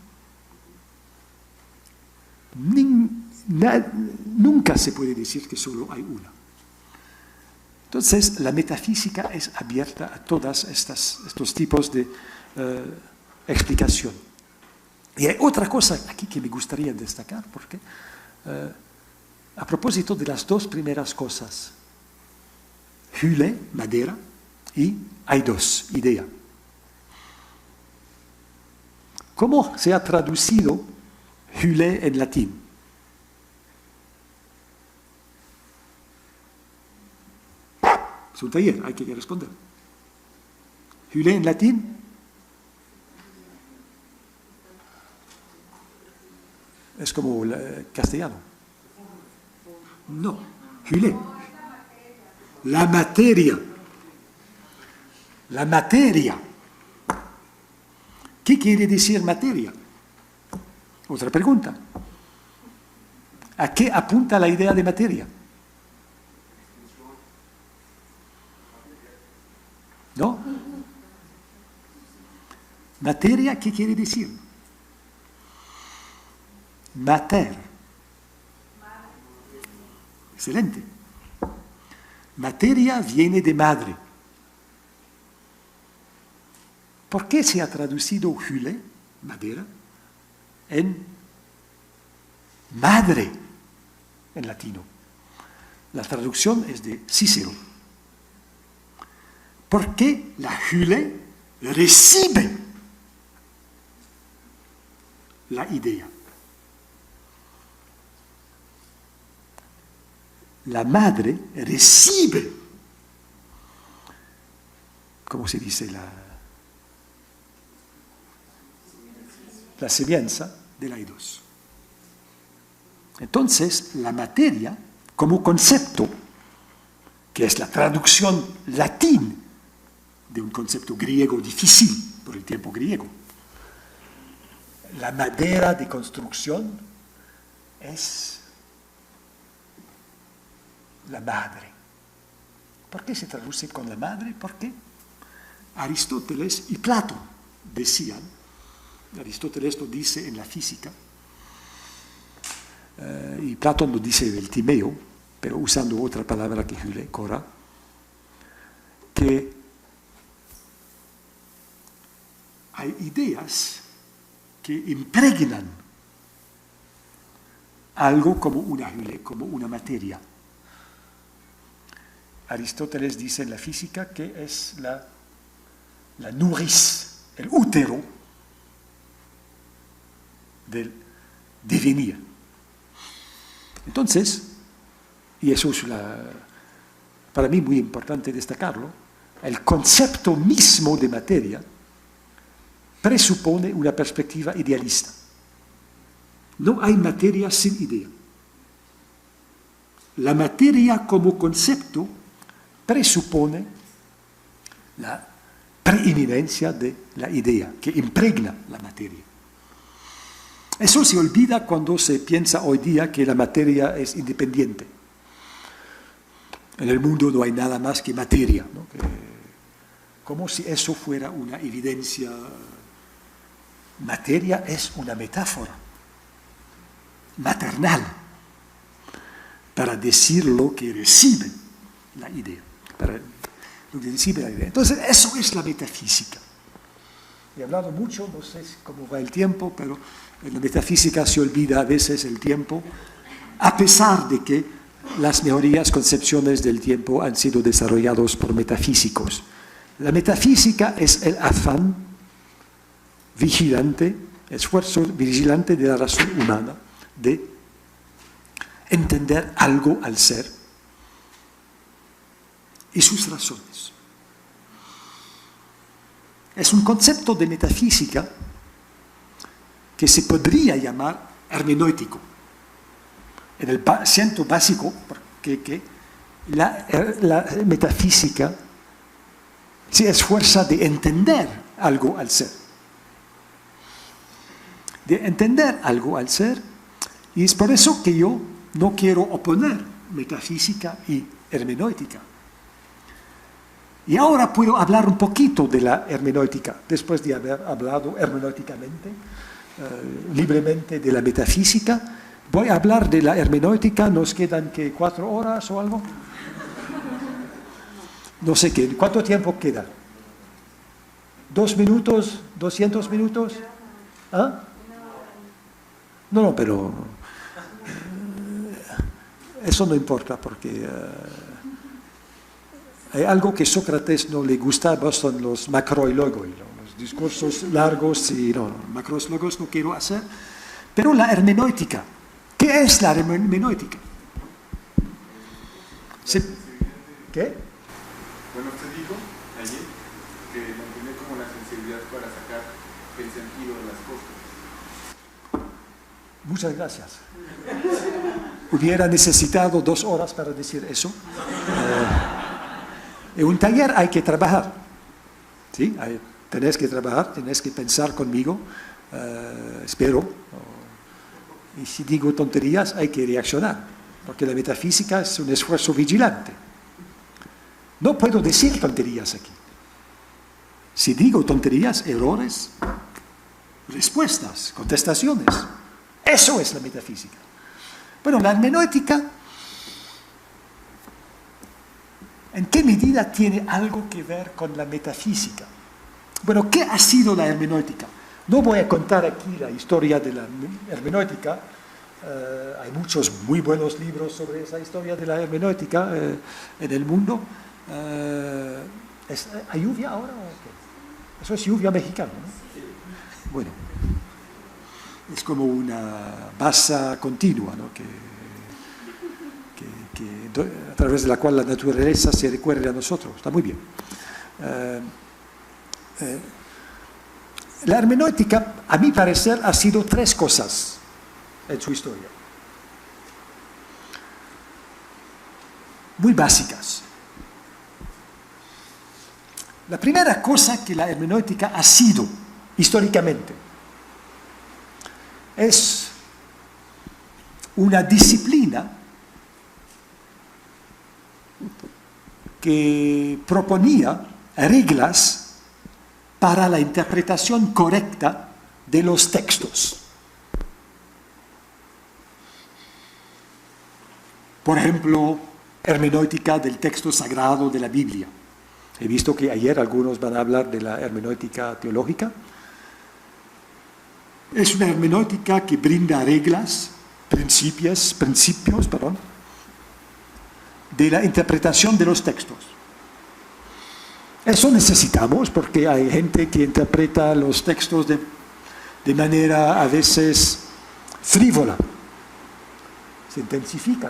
Nunca se puede decir que solo hay una. Entonces la metafísica es abierta a todos estos tipos de explicación. Y hay otra cosa aquí que me gustaría destacar, porque a propósito de las 2 primeras cosas, hyle, madera, y eidos, idea. ¿Cómo se ha traducido hyle en latín? Es un taller, hay que responder. Hyle en latín. Es como castellano. No, hyle. La materia. La materia. ¿Qué quiere decir materia? Otra pregunta. ¿A qué apunta la idea de materia? ¿No? Materia, ¿qué quiere decir? Mater. Excelente. Materia viene de madre. ¿Por qué se ha traducido hyle, madera, en madre en latino? La traducción es de Cícero. ¿Por qué la hyle recibe la idea? La madre recibe, ¿cómo se dice? La semienza del eidos. Entonces, la materia, como concepto, que es la traducción latín de un concepto griego difícil por el tiempo griego, la madera de construcción es la madre. ¿Por qué se traduce con la madre? Porque Aristóteles y Platón decían, Aristóteles lo dice en la física, y Platón lo dice en el Timeo, pero usando otra palabra que Hule, Cora, que hay ideas que impregnan algo como una materia. Aristóteles dice en la física que es la nuriz, el útero del devenir. Entonces, y eso es para mí muy importante destacarlo, el concepto mismo de materia presupone una perspectiva idealista. No hay materia sin idea. La materia como concepto presupone la preeminencia de la idea que impregna la materia. Eso se olvida cuando se piensa hoy día que la materia es independiente. En el mundo no hay nada más que materia, ¿no? Como si eso fuera una evidencia. Materia es una metáfora maternal para decir lo que recibe la idea. Entonces, eso es la metafísica. He hablado mucho, no sé cómo va el tiempo, pero en la metafísica se olvida a veces el tiempo, a pesar de que las mejores concepciones del tiempo han sido desarrolladas por metafísicos. La metafísica es el afán vigilante, esfuerzo vigilante de la razón humana de entender algo al ser y sus razones. Es un concepto de metafísica que se podría llamar hermenéutico, en el sentido básico, porque la metafísica se esfuerza de entender algo al ser. De entender algo al ser, y es por eso que yo no quiero oponer metafísica y hermenéutica. Y ahora puedo hablar un poquito de la hermenéutica, después de haber hablado hermenéuticamente, libremente de la metafísica. Voy a hablar de la hermenéutica, nos quedan ¿qué, 4 horas o algo? No sé qué, ¿cuánto tiempo queda? ¿2 minutos? ¿200 minutos? ¿Ah? No, pero eso no importa porque hay algo que Sócrates no le gustaba, son los macroilogos, los discursos largos y macroilogos no quiero hacer. Pero la hermenéutica, ¿qué es la hermenéutica? ¿Qué? Bueno, usted dijo ayer que mantener como la sensibilidad para sacar el sentido de las cosas. Muchas gracias. Hubiera necesitado 2 horas para decir eso. En un taller hay que trabajar. ¿Sí? Tenés que trabajar, tenés que pensar conmigo. Espero. Y si digo tonterías, hay que reaccionar. Porque la metafísica es un esfuerzo vigilante. No puedo decir tonterías aquí. Si digo tonterías, errores, respuestas, contestaciones. Eso es la metafísica. Bueno, la hermenéutica, ¿en qué medida tiene algo que ver con la metafísica? Bueno, ¿qué ha sido la hermenéutica? No voy a contar aquí la historia de la hermenéutica. Hay muchos muy buenos libros sobre esa historia de la hermenéutica en el mundo. ¿Hay lluvia ahora o qué? Eso es lluvia mexicana, ¿no? Bueno, es como una masa continua, ¿no? A través de la cual la naturaleza se recuerda a nosotros. Está muy bien. La hermenéutica, a mi parecer, ha sido 3 cosas en su historia. muy básicas. La primera cosa que la hermenéutica ha sido históricamente es una disciplina que proponía reglas para la interpretación correcta de los textos. Por ejemplo, hermenéutica del texto sagrado de la Biblia. He visto que ayer algunos van a hablar de la hermenéutica teológica. Es una hermenéutica que brinda reglas, principios, de la interpretación de los textos. Eso necesitamos porque hay gente que interpreta los textos de manera a veces frívola. Se intensifica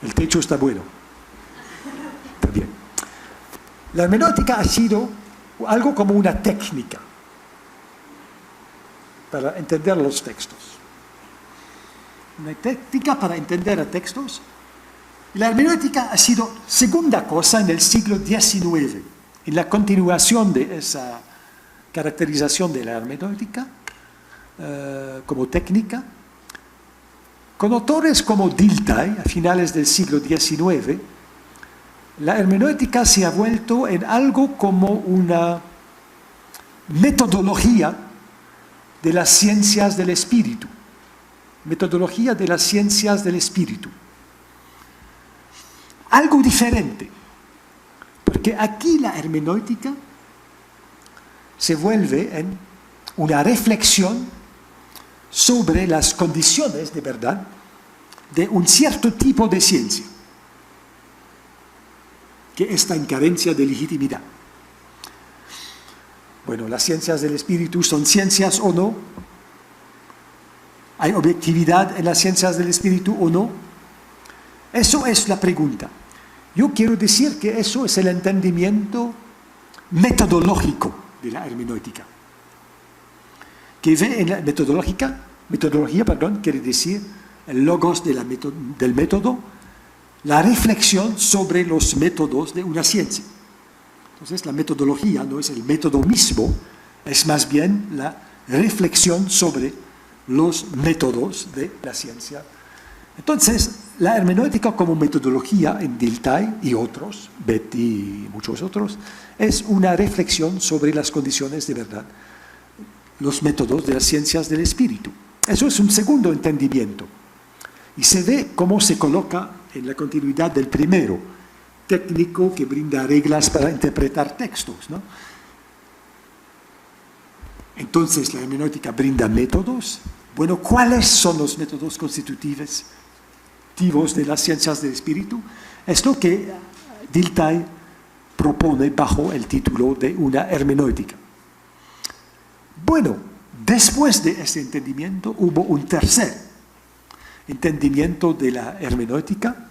el techo está bueno. Está bien. La hermenéutica ha sido algo como una técnica para entender los textos. Una técnica para entender a textos. La hermenéutica ha sido segunda cosa en el siglo XIX, en la continuación de esa caracterización de la hermenéutica como técnica. Con autores como Dilthey, a finales del siglo XIX, la hermenéutica se ha vuelto en algo como una metodología de las ciencias del espíritu. Metodología de las ciencias del espíritu. Algo diferente, porque aquí la hermenéutica se vuelve en una reflexión sobre las condiciones de verdad de un cierto tipo de ciencia que está en carencia de legitimidad. Bueno, las ciencias del espíritu son ciencias o no. ¿Hay objetividad en las ciencias del espíritu o no? Eso es la pregunta. Yo quiero decir que eso es el entendimiento metodológico de la hermenéutica. Que ve en la metodología, quiere decir el logos del método, la reflexión sobre los métodos de una ciencia. Entonces la metodología no es el método mismo, es más bien la reflexión sobre los métodos de la ciencia. Entonces, la hermenéutica como metodología en Dilthey y otros, Betti y muchos otros, es una reflexión sobre las condiciones de verdad, los métodos de las ciencias del espíritu. Eso es un segundo entendimiento. Y se ve cómo se coloca en la continuidad del primero, técnico que brinda reglas para interpretar textos, ¿no? Entonces, la hermenéutica brinda métodos. Bueno, ¿cuáles son los métodos constitutivos de las ciencias del espíritu? Es lo que Dilthey propone bajo el título de una hermenéutica. Bueno, después de este entendimiento hubo un tercer entendimiento de la hermenéutica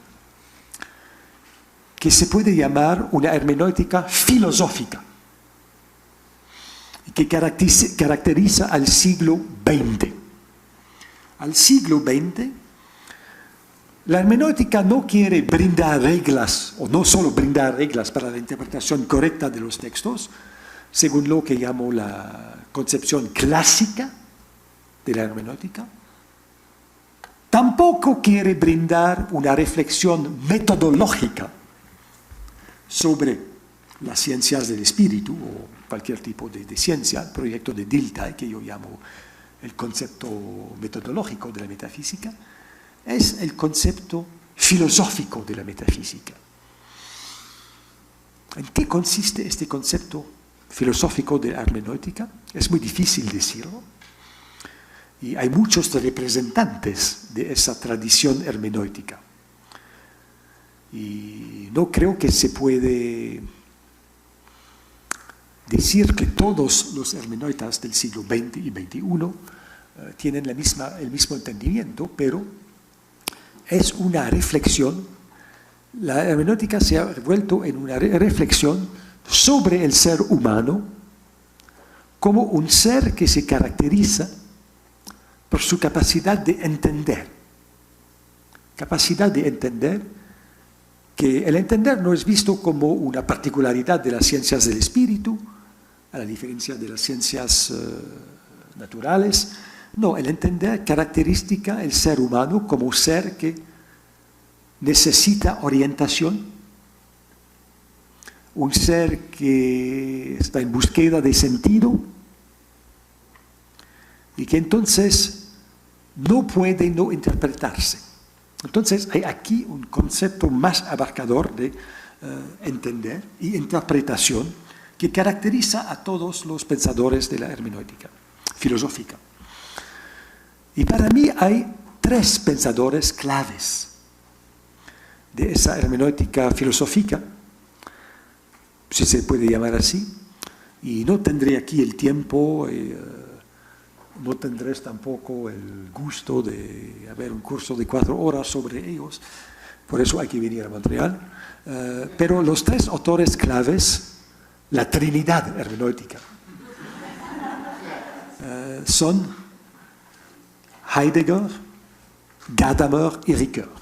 que se puede llamar una hermenéutica filosófica y que caracteriza al siglo XX. Al siglo XX, la hermenéutica no quiere brindar reglas, o no solo brindar reglas para la interpretación correcta de los textos, según lo que llamo la concepción clásica de la hermenéutica. Tampoco quiere brindar una reflexión metodológica sobre las ciencias del espíritu o cualquier tipo de ciencia, el proyecto de Dilthey, que yo llamo el concepto metodológico de la metafísica, es el concepto filosófico de la metafísica. ¿En qué consiste este concepto filosófico de la hermenéutica? Es muy difícil decirlo. Y hay muchos representantes de esa tradición hermenéutica. Y no creo que se puede decir que todos los hermeneutas del siglo XX y XXI tienen el mismo entendimiento, pero es una reflexión. La hermenéutica se ha vuelto en una reflexión sobre el ser humano como un ser que se caracteriza por su capacidad de entender capacidad de entender, que el entender no es visto como una particularidad de las ciencias del espíritu, a la diferencia de las ciencias naturales. No, el entender caracteriza el ser humano como ser que necesita orientación, un ser que está en búsqueda de sentido y que entonces no puede no interpretarse. Entonces hay aquí un concepto más abarcador de entender y interpretación que caracteriza a todos los pensadores de la hermenéutica filosófica. Y para mí hay tres pensadores claves de esa hermenéutica filosófica, si se puede llamar así, y no tendré aquí el tiempo, no tendré tampoco el gusto de haber un curso de 4 horas sobre ellos, por eso hay que venir a Montreal, pero los tres autores claves, la trinidad hermenéutica, son Heidegger, Gadamer y Ricoeur.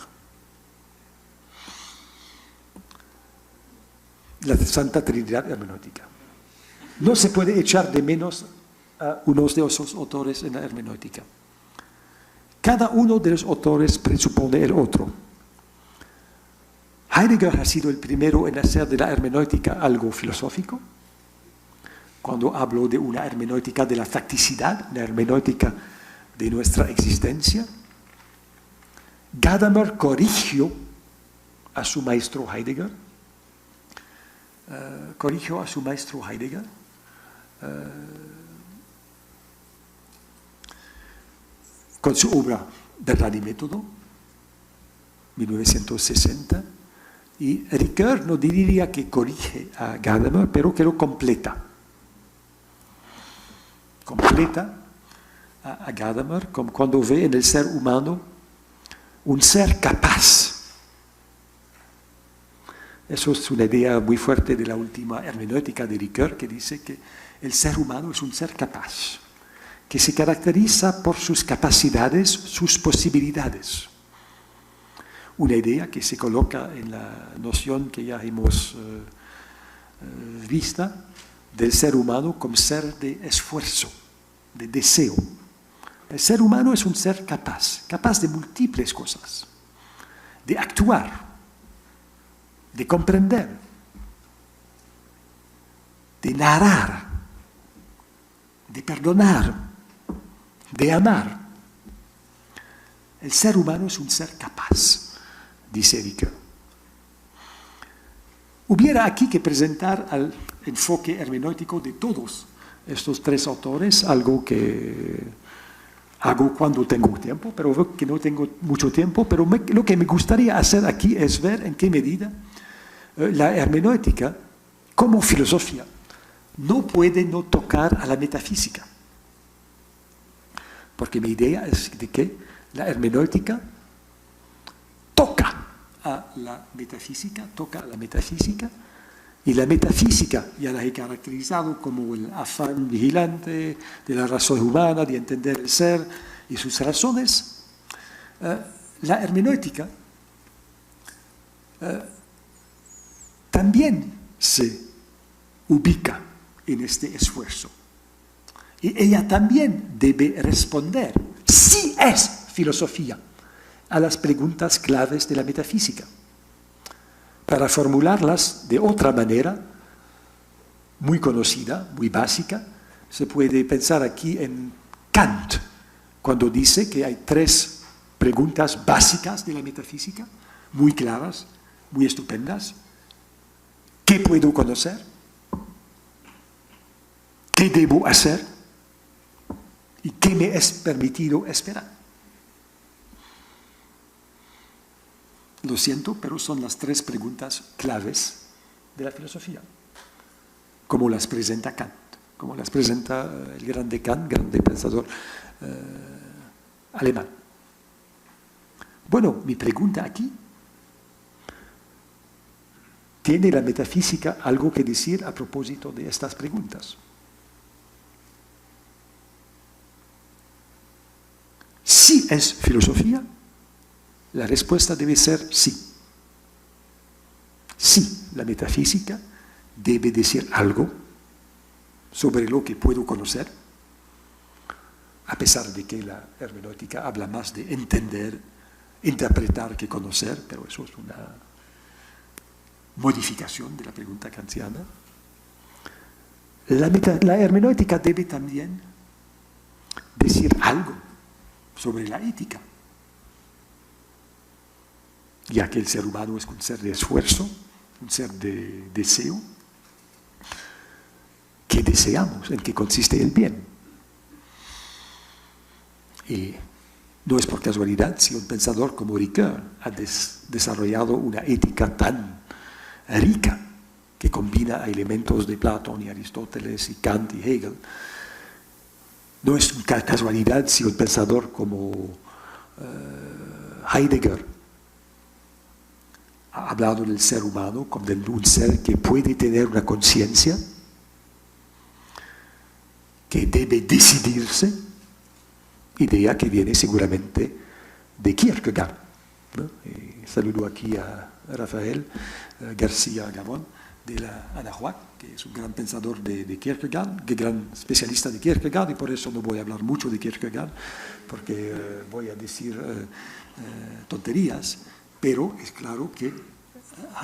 La Santa Trinidad hermenéutica. No se puede echar de menos a uno de esos autores en la hermenéutica. Cada uno de los autores presupone el otro. Heidegger ha sido el primero en hacer de la hermenéutica algo filosófico. Cuando hablo de una hermenéutica de la facticidad, una hermenéutica de nuestra existencia. Gadamer corrigió a su maestro Heidegger. Con su obra Verdad y Método, 1960, y Ricoeur no diría que corrige a Gadamer, pero que lo completa. Completa a Gadamer como cuando ve en el ser humano un ser capaz. Eso es una idea muy fuerte de la última hermenéutica de Ricoeur, que dice que el ser humano es un ser capaz, que se caracteriza por sus capacidades, sus posibilidades. Una idea que se coloca en la noción que ya hemos vista del ser humano como ser de esfuerzo, de deseo. El ser humano es un ser capaz de múltiples cosas, de actuar, de comprender, de narrar, de perdonar, de amar. El ser humano es un ser capaz, dice Ricoeur. Hubiera aquí que presentar al enfoque hermenéutico de todos estos tres autores, algo que hago cuando tengo tiempo, pero veo que no tengo mucho tiempo, pero lo que me gustaría hacer aquí es ver en qué medida la hermenéutica, como filosofía, no puede no tocar a la metafísica. Porque mi idea es de que la hermenéutica toca a la metafísica, y la metafísica ya la he caracterizado como el afán vigilante de la razón humana, de entender el ser y sus razones. La hermenéutica también se ubica en este esfuerzo. Y ella también debe responder, si es filosofía, a las preguntas claves de la metafísica. Para formularlas de otra manera, muy conocida, muy básica, se puede pensar aquí en Kant, cuando dice que hay 3 preguntas básicas de la metafísica, muy claras, muy estupendas. ¿Qué puedo conocer? ¿Qué debo hacer? ¿Y qué me es permitido esperar? Lo siento, pero son las 3 preguntas claves de la filosofía, como las presenta Kant, como las presenta el grande Kant, grande pensador alemán. Bueno, mi pregunta aquí, ¿tiene la metafísica algo que decir a propósito de estas preguntas? Si es filosofía, La respuesta debe ser sí. Sí, la metafísica debe decir algo sobre lo que puedo conocer, a pesar de que la hermenéutica habla más de entender, interpretar que conocer, pero eso es una modificación de la pregunta kantiana. La hermenéutica debe también decir algo sobre la ética, ya que el ser humano es un ser de esfuerzo, un ser de deseo. ¿Qué deseamos? ¿En qué consiste el bien? Y no es por casualidad si un pensador como Ricoeur ha desarrollado una ética tan rica que combina elementos de Platón y Aristóteles y Kant y Hegel. No es casualidad si un pensador como Heidegger ha hablado del ser humano como de un ser que puede tener una conciencia, que debe decidirse, idea que viene seguramente de Kierkegaard, ¿no? Saludo aquí a Rafael García Gabón de la Anahuac, que es un gran pensador de Kierkegaard, gran especialista de Kierkegaard, y por eso no voy a hablar mucho de Kierkegaard, porque voy a decir tonterías, pero es claro que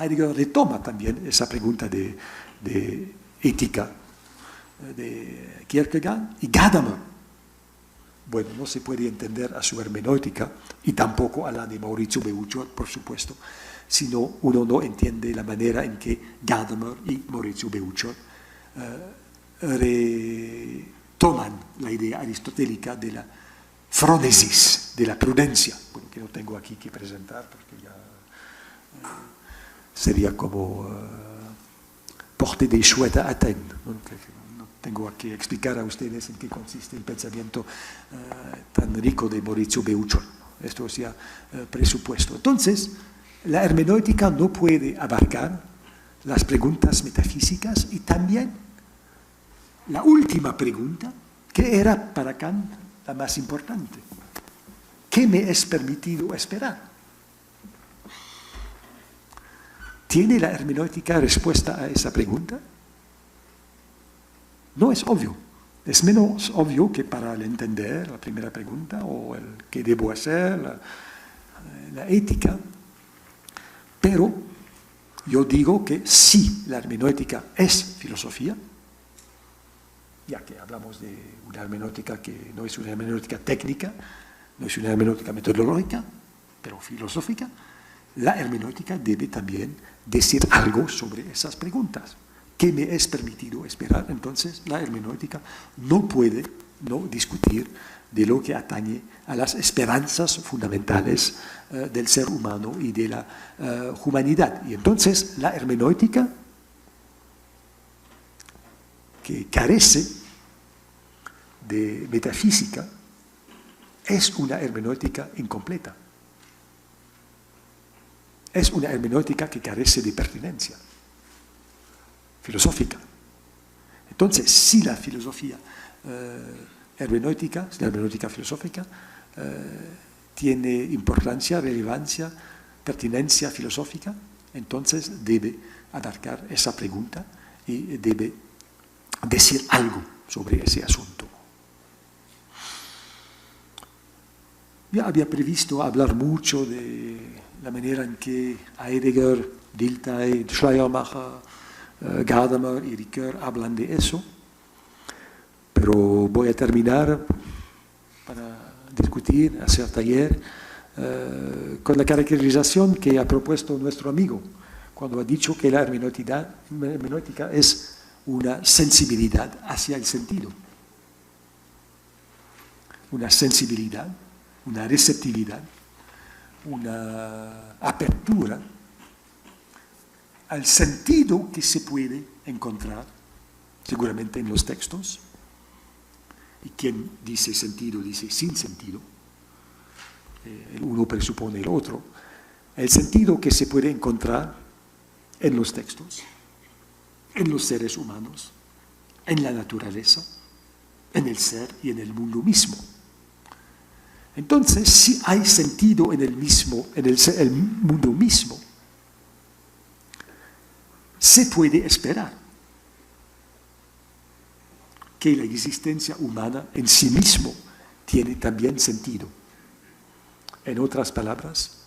Heidegger retoma también esa pregunta de ética de Kierkegaard y Gadamer. Bueno, no se puede entender a su hermenéutica y tampoco a la de Maurizio Beuccio, por supuesto, sino uno no entiende la manera en que Gadamer y Maurizio Beuccio retoman la idea aristotélica de la phronesis, de la prudencia, bueno, que no tengo aquí que presentar porque ya sería como porter des chouettes à Athènes, ¿no? Tengo que explicar a ustedes en qué consiste el pensamiento tan rico de Maurizio Beuccio. Esto es ya presupuesto. Entonces, la hermenéutica no puede abarcar las preguntas metafísicas y también la última pregunta, que era para Kant la más importante. ¿Qué me es permitido esperar? ¿Tiene la hermenéutica respuesta a esa pregunta? No es obvio. Es menos obvio que para entender la primera pregunta o el qué debo hacer, la ética. Pero yo digo que sí, la hermenéutica es filosofía, ya que hablamos de una hermenéutica que no es una hermenéutica técnica, no es una hermenéutica metodológica, pero filosófica. La hermenéutica debe también decir algo sobre esas preguntas. ¿Qué me es permitido esperar? Entonces, la hermenéutica no puede no discutir de lo que atañe a las esperanzas fundamentales del ser humano y de la humanidad. Y entonces, la hermenéutica, que carece de metafísica, es una hermenéutica incompleta. Es una hermenéutica que carece de pertinencia filosófica. Entonces, si la filosofía hermenéutica, si la hermenéutica filosófica tiene importancia, relevancia, pertinencia filosófica, entonces debe abarcar esa pregunta y debe decir algo sobre ese asunto. Ya había previsto hablar mucho de la manera en que Heidegger, Dilthey, Schleiermacher, Gadamer y Ricoeur hablan de eso, pero voy a terminar para discutir, hacer taller, con la caracterización que ha propuesto nuestro amigo, cuando ha dicho que la hermenéutica es una sensibilidad hacia el sentido, una sensibilidad, una receptividad, una apertura al sentido que se puede encontrar, seguramente en los textos, y quien dice sentido dice sin sentido, el uno presupone el otro, el sentido que se puede encontrar en los textos, en los seres humanos, en la naturaleza, en el ser y en el mundo mismo. Entonces, si hay sentido en el mundo mismo, se puede esperar que la existencia humana en sí mismo tiene también sentido. En otras palabras,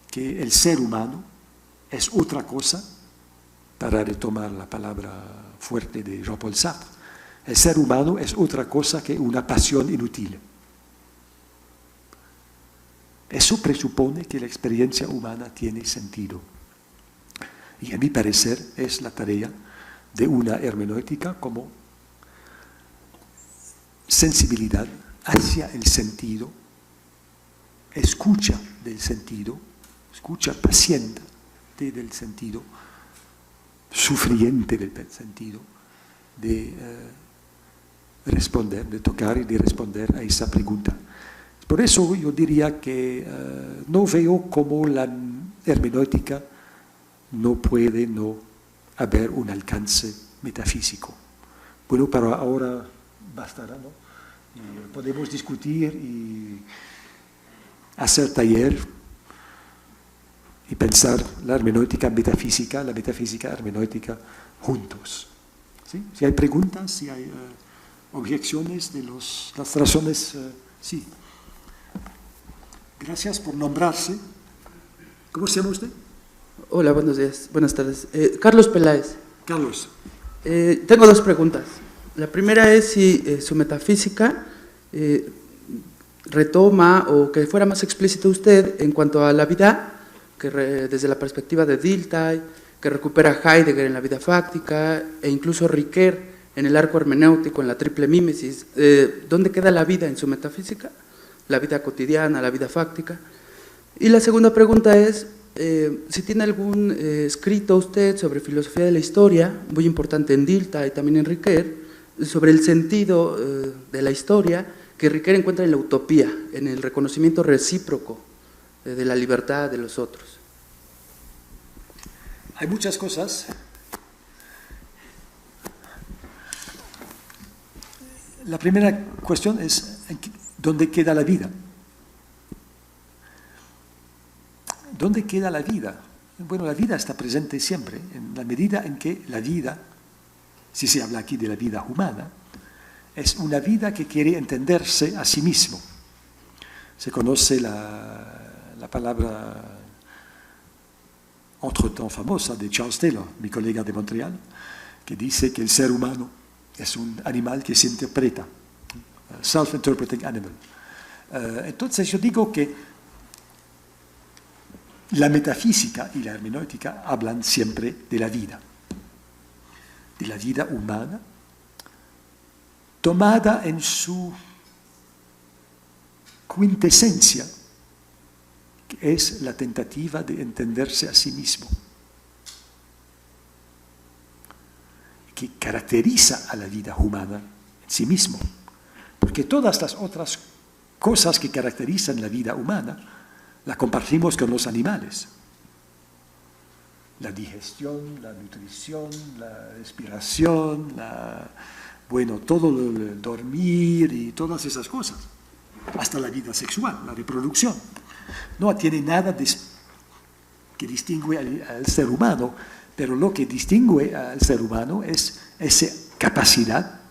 que el ser humano es otra cosa, para retomar la palabra fuerte de Jean-Paul Sartre, el ser humano es otra cosa que una pasión inútil. Eso presupone que la experiencia humana tiene sentido. Y a mi parecer es la tarea de una hermenéutica como sensibilidad hacia el sentido, escucha del sentido, escucha paciente del sentido, sufriente del sentido, de responder, de tocar y de responder a esa pregunta. Por eso yo diría que no veo cómo la hermenéutica no puede no haber un alcance metafísico. Bueno, pero ahora bastará, ¿no? Y podemos discutir y hacer taller y pensar la hermenéutica metafísica, la metafísica hermenéutica juntos. ¿Sí? Si hay preguntas, si hay objeciones de las razones, sí. Gracias por nombrarse. ¿Cómo se llama usted? Hola, buenos días, buenas tardes. Carlos Peláez. Carlos. Tengo dos preguntas. La primera es si su metafísica retoma o que fuera más explícito usted en cuanto a la vida, que desde la perspectiva de Dilthey, que recupera Heidegger en la vida fáctica e incluso Ricoeur en el arco hermenéutico, en la triple mímesis. ¿Dónde queda la vida en su metafísica? La vida cotidiana, la vida fáctica. Y la segunda pregunta es si tiene algún escrito usted sobre filosofía de la historia, muy importante en Dilthey y también en Ricoeur, sobre el sentido de la historia que Ricoeur encuentra en la utopía, en el reconocimiento recíproco de la libertad de los otros. Hay muchas cosas. La primera cuestión es ¿dónde queda la vida? ¿Dónde queda la vida? Bueno, la vida está presente siempre, en la medida en que la vida, si se habla aquí de la vida humana, es una vida que quiere entenderse a sí mismo. Se conoce la palabra entretemps famosa de Charles Taylor, mi colega de Montreal, que dice que el ser humano es un animal que se interpreta, self-interpreting animal. Entonces yo digo que la metafísica y la hermenéutica hablan siempre de la vida humana, tomada en su quintesencia, que es la tentativa de entenderse a sí mismo, que caracteriza a la vida humana en sí mismo, porque todas las otras cosas que caracterizan la vida humana la compartimos con los animales. La digestión, la nutrición, la respiración, todo el dormir y todas esas cosas. Hasta la vida sexual, la reproducción. No tiene nada que distingue al ser humano, pero lo que distingue al ser humano es esa capacidad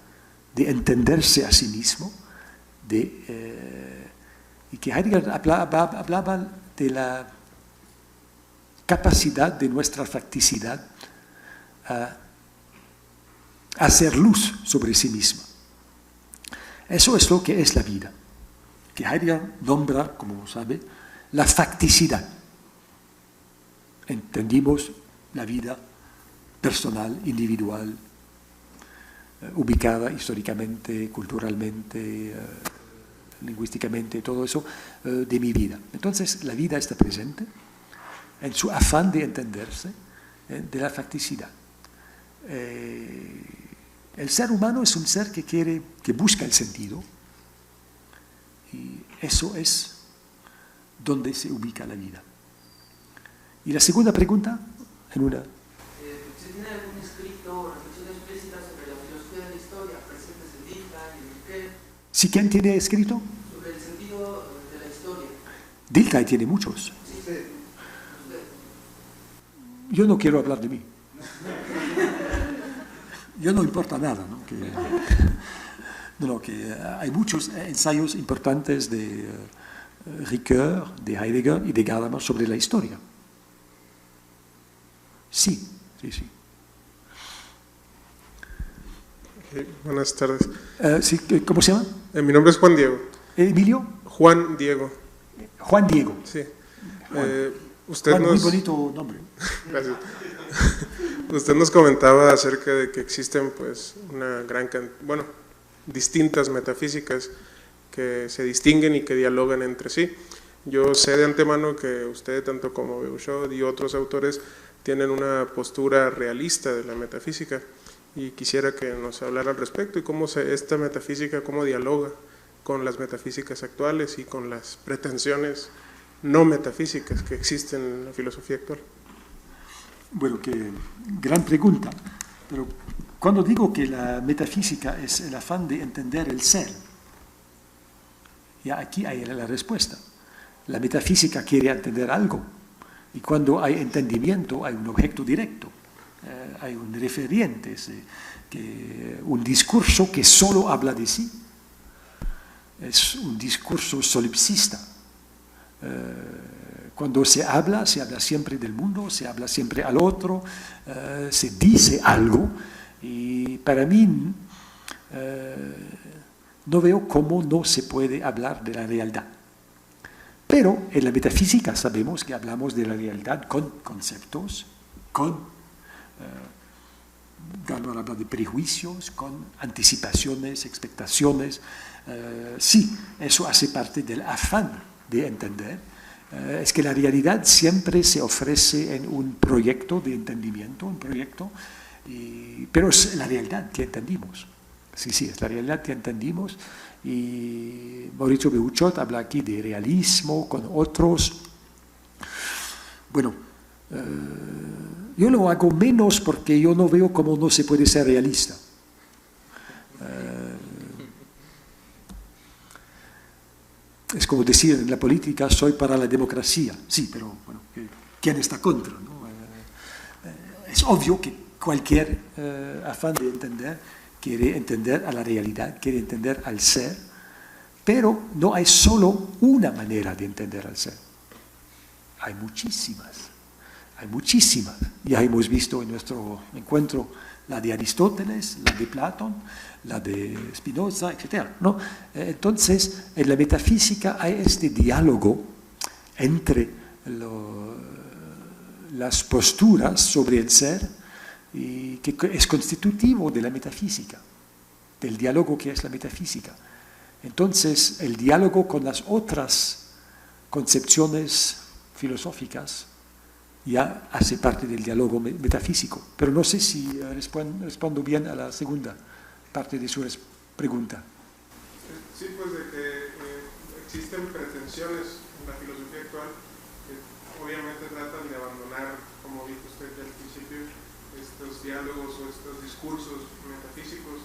de entenderse a sí mismo, y que Heidegger hablaba de la capacidad de nuestra facticidad a hacer luz sobre sí misma. Eso es lo que es la vida, que Heidegger nombra, como sabe, la facticidad. Entendimos la vida personal, individual, ubicada históricamente, culturalmente, lingüísticamente, todo eso, de mi vida. Entonces, la vida está presente en su afán de entenderse, de la facticidad. El ser humano es un ser que busca el sentido, y eso es donde se ubica la vida. Y la segunda pregunta, en una... ¿Se tiene algún escrito o reflexión explícita sobre la filosofía de la historia presentes en Dilthey y en Ricoeur? ¿Sí quién tiene escrito? Sobre el sentido Dilthey tiene muchos. Yo no quiero hablar de mí. Yo no importa nada, ¿no? Que hay muchos ensayos importantes de Ricoeur, de Heidegger y de Gadamer sobre la historia. Sí. Buenas tardes. Sí, ¿cómo se llama? Mi nombre es Juan Diego. ¿Emilio? Juan Diego. Juan Diego. Sí. Usted Juan, muy bonito nombre. Gracias. Usted nos comentaba acerca de que existen pues una gran distintas metafísicas que se distinguen y que dialogan entre sí. Yo sé de antemano que usted, tanto como Beuchot y otros autores, tienen una postura realista de la metafísica y quisiera que nos hablara al respecto y cómo esta metafísica, cómo dialoga con las metafísicas actuales y con las pretensiones no metafísicas que existen en la filosofía actual. Bueno, qué gran pregunta, pero cuando digo que la metafísica es el afán de entender el ser, ya aquí hay la respuesta. La metafísica quiere entender algo, y cuando hay entendimiento hay un objeto directo, hay un referente, un discurso que solo habla de sí. Es un discurso solipsista. Cuando se habla siempre del mundo, se habla siempre al otro, se dice algo, y para mí no veo cómo no se puede hablar de la realidad. Pero en la metafísica sabemos que hablamos de la realidad con conceptos, Gadamer habla de prejuicios, con anticipaciones, expectaciones. Sí, eso hace parte del afán de entender. Es que la realidad siempre se ofrece en un proyecto de entendimiento, pero es la realidad que entendimos. Sí, es la realidad que entendimos. Y Mauricio Beuchot habla aquí de realismo con otros. Bueno, yo lo hago menos porque yo no veo cómo no se puede ser realista. Es como decir en la política, soy para la democracia. Sí, pero bueno, ¿quién está contra? ¿No? Es obvio que cualquier afán de entender quiere entender a la realidad, quiere entender al ser, pero no hay solo una manera de entender al ser. Hay muchísimas. Ya hemos visto en nuestro encuentro la de Aristóteles, la de Platón, la de Spinoza, etc., ¿no? Entonces, en la metafísica hay este diálogo entre las posturas sobre el ser y que es constitutivo de la metafísica, del diálogo que es la metafísica. Entonces, el diálogo con las otras concepciones filosóficas ya hace parte del diálogo metafísico. Pero no sé si respondo bien a la segunda parte de su pregunta. Sí, pues de que existen pretensiones en la filosofía actual que obviamente tratan de abandonar, como dijo usted al principio, estos diálogos o estos discursos metafísicos.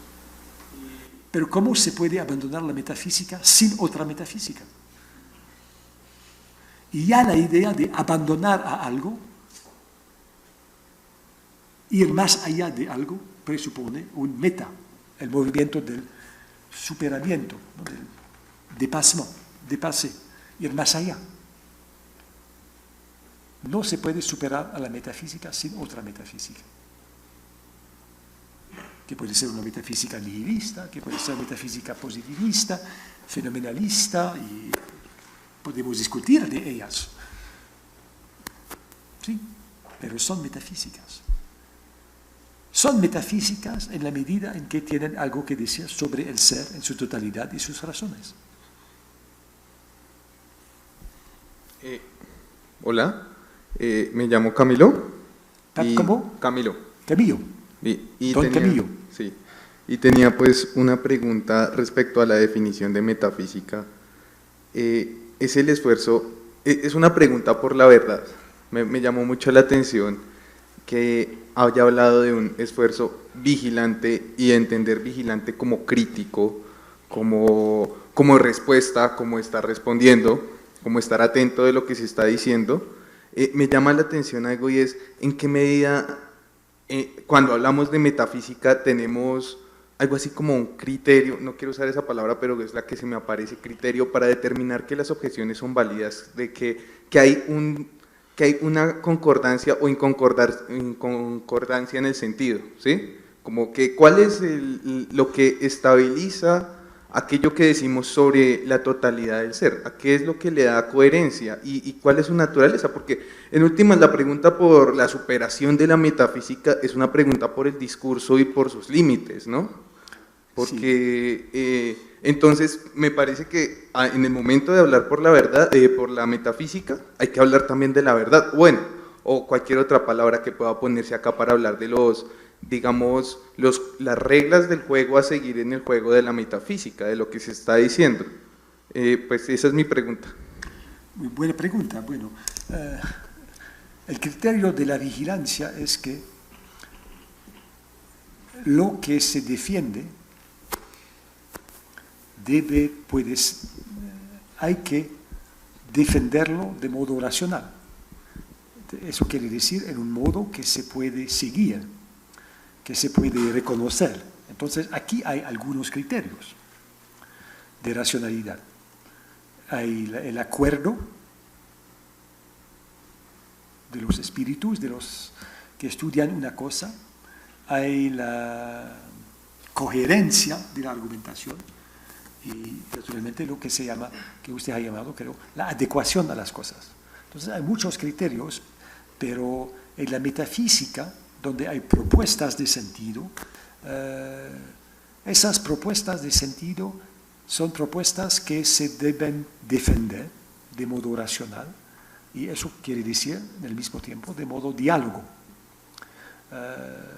Pero ¿cómo se puede abandonar la metafísica sin otra metafísica? Y ya la idea de abandonar a algo, ir más allá de algo, presupone un meta, el movimiento del superamiento, ¿no? Del dépassé, ir más allá. No se puede superar a la metafísica sin otra metafísica. Que puede ser una metafísica nihilista, que puede ser una metafísica positivista, fenomenalista, y podemos discutir de ellas. Sí, pero son metafísicas. Son metafísicas en la medida en que tienen algo que decir sobre el ser en su totalidad y sus razones. Hola, me llamo Camilo. ¿Cómo? Camilo. Camilo. Don Camilo. Sí, y tenía pues una pregunta respecto a la definición de metafísica. Es el esfuerzo, es una pregunta por la verdad. Me llamó mucho la atención que haya hablado de un esfuerzo vigilante y entender vigilante como crítico, como respuesta, como está respondiendo, como estar atento de lo que se está diciendo. Me llama la atención algo, y es en qué medida cuando hablamos de metafísica tenemos algo así como un criterio, no quiero usar esa palabra, pero es la que se me aparece, criterio para determinar que las objeciones son válidas, de que hay una concordancia o inconcordancia en el sentido, ¿sí? Como que cuál es lo que estabiliza aquello que decimos sobre la totalidad del ser, a qué es lo que le da coherencia y cuál es su naturaleza, porque en últimas la pregunta por la superación de la metafísica es una pregunta por el discurso y por sus límites, ¿no? Porque entonces me parece que en el momento de hablar por la verdad, por la metafísica, hay que hablar también de la verdad, bueno, o cualquier otra palabra que pueda ponerse acá para hablar de digamos, las reglas del juego a seguir en el juego de la metafísica, de lo que se está diciendo. Pues esa es mi pregunta. Muy buena pregunta. Bueno, el criterio de la vigilancia es que lo que se defiende hay que defenderlo de modo racional. Eso quiere decir en un modo que se puede seguir, que se puede reconocer. Entonces, aquí hay algunos criterios de racionalidad. Hay el acuerdo de los espíritus, de los que estudian una cosa. Hay la coherencia de la argumentación y, naturalmente, lo que se llama, que usted ha llamado, creo, la adecuación a las cosas. Entonces, hay muchos criterios, pero en la metafísica, donde hay propuestas de sentido, esas propuestas de sentido son propuestas que se deben defender de modo racional, y eso quiere decir, al mismo tiempo, de modo diálogo.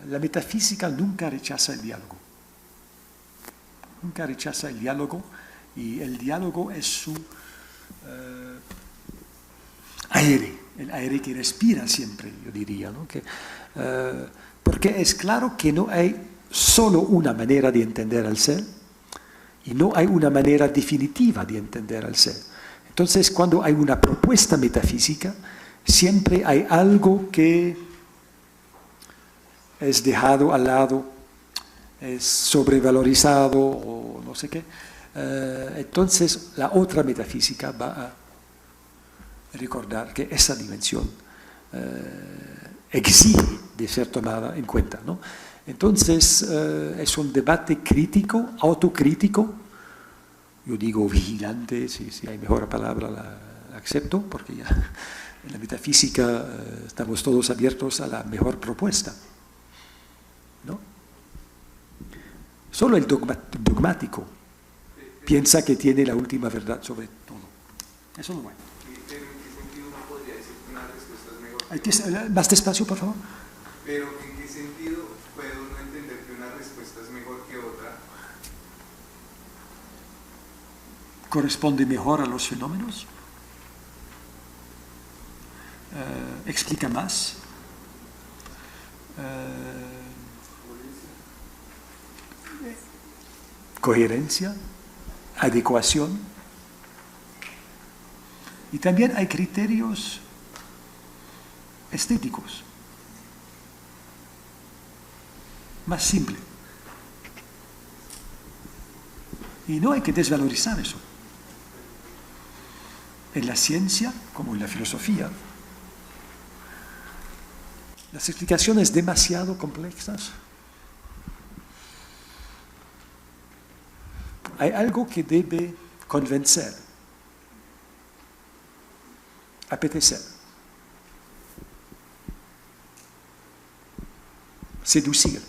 La metafísica nunca rechaza el diálogo. Nunca rechaza el diálogo, y el diálogo es su aire, el aire que respira siempre, yo diría, ¿no? Porque es claro que no hay solo una manera de entender al ser, y no hay una manera definitiva de entender al ser. Entonces, cuando hay una propuesta metafísica, siempre hay algo que es dejado al lado, es sobrevalorizado o no sé qué. Entonces, la otra metafísica va a recordar que esa dimensión exige de ser tomada en cuenta, ¿no? Entonces, es un debate crítico, autocrítico. Yo digo vigilante, si hay mejor palabra la acepto, porque ya en la metafísica estamos todos abiertos a la mejor propuesta, ¿no? Solo el dogmático piensa que tiene la última verdad sobre todo. Eso no va. ¿En qué sentido uno podría decir que una respuesta es mejor? Hay que, más despacio, por favor. Pero ¿en qué sentido puede uno entender que una respuesta es mejor que otra? Corresponde mejor a los fenómenos. Explica más. Coherencia, adecuación. Y también hay criterios estéticos. Más simple. Y no hay que desvalorizar eso. En la ciencia, como en la filosofía, las explicaciones demasiado complejas, hay algo que debe convencer, apetecer, seducir.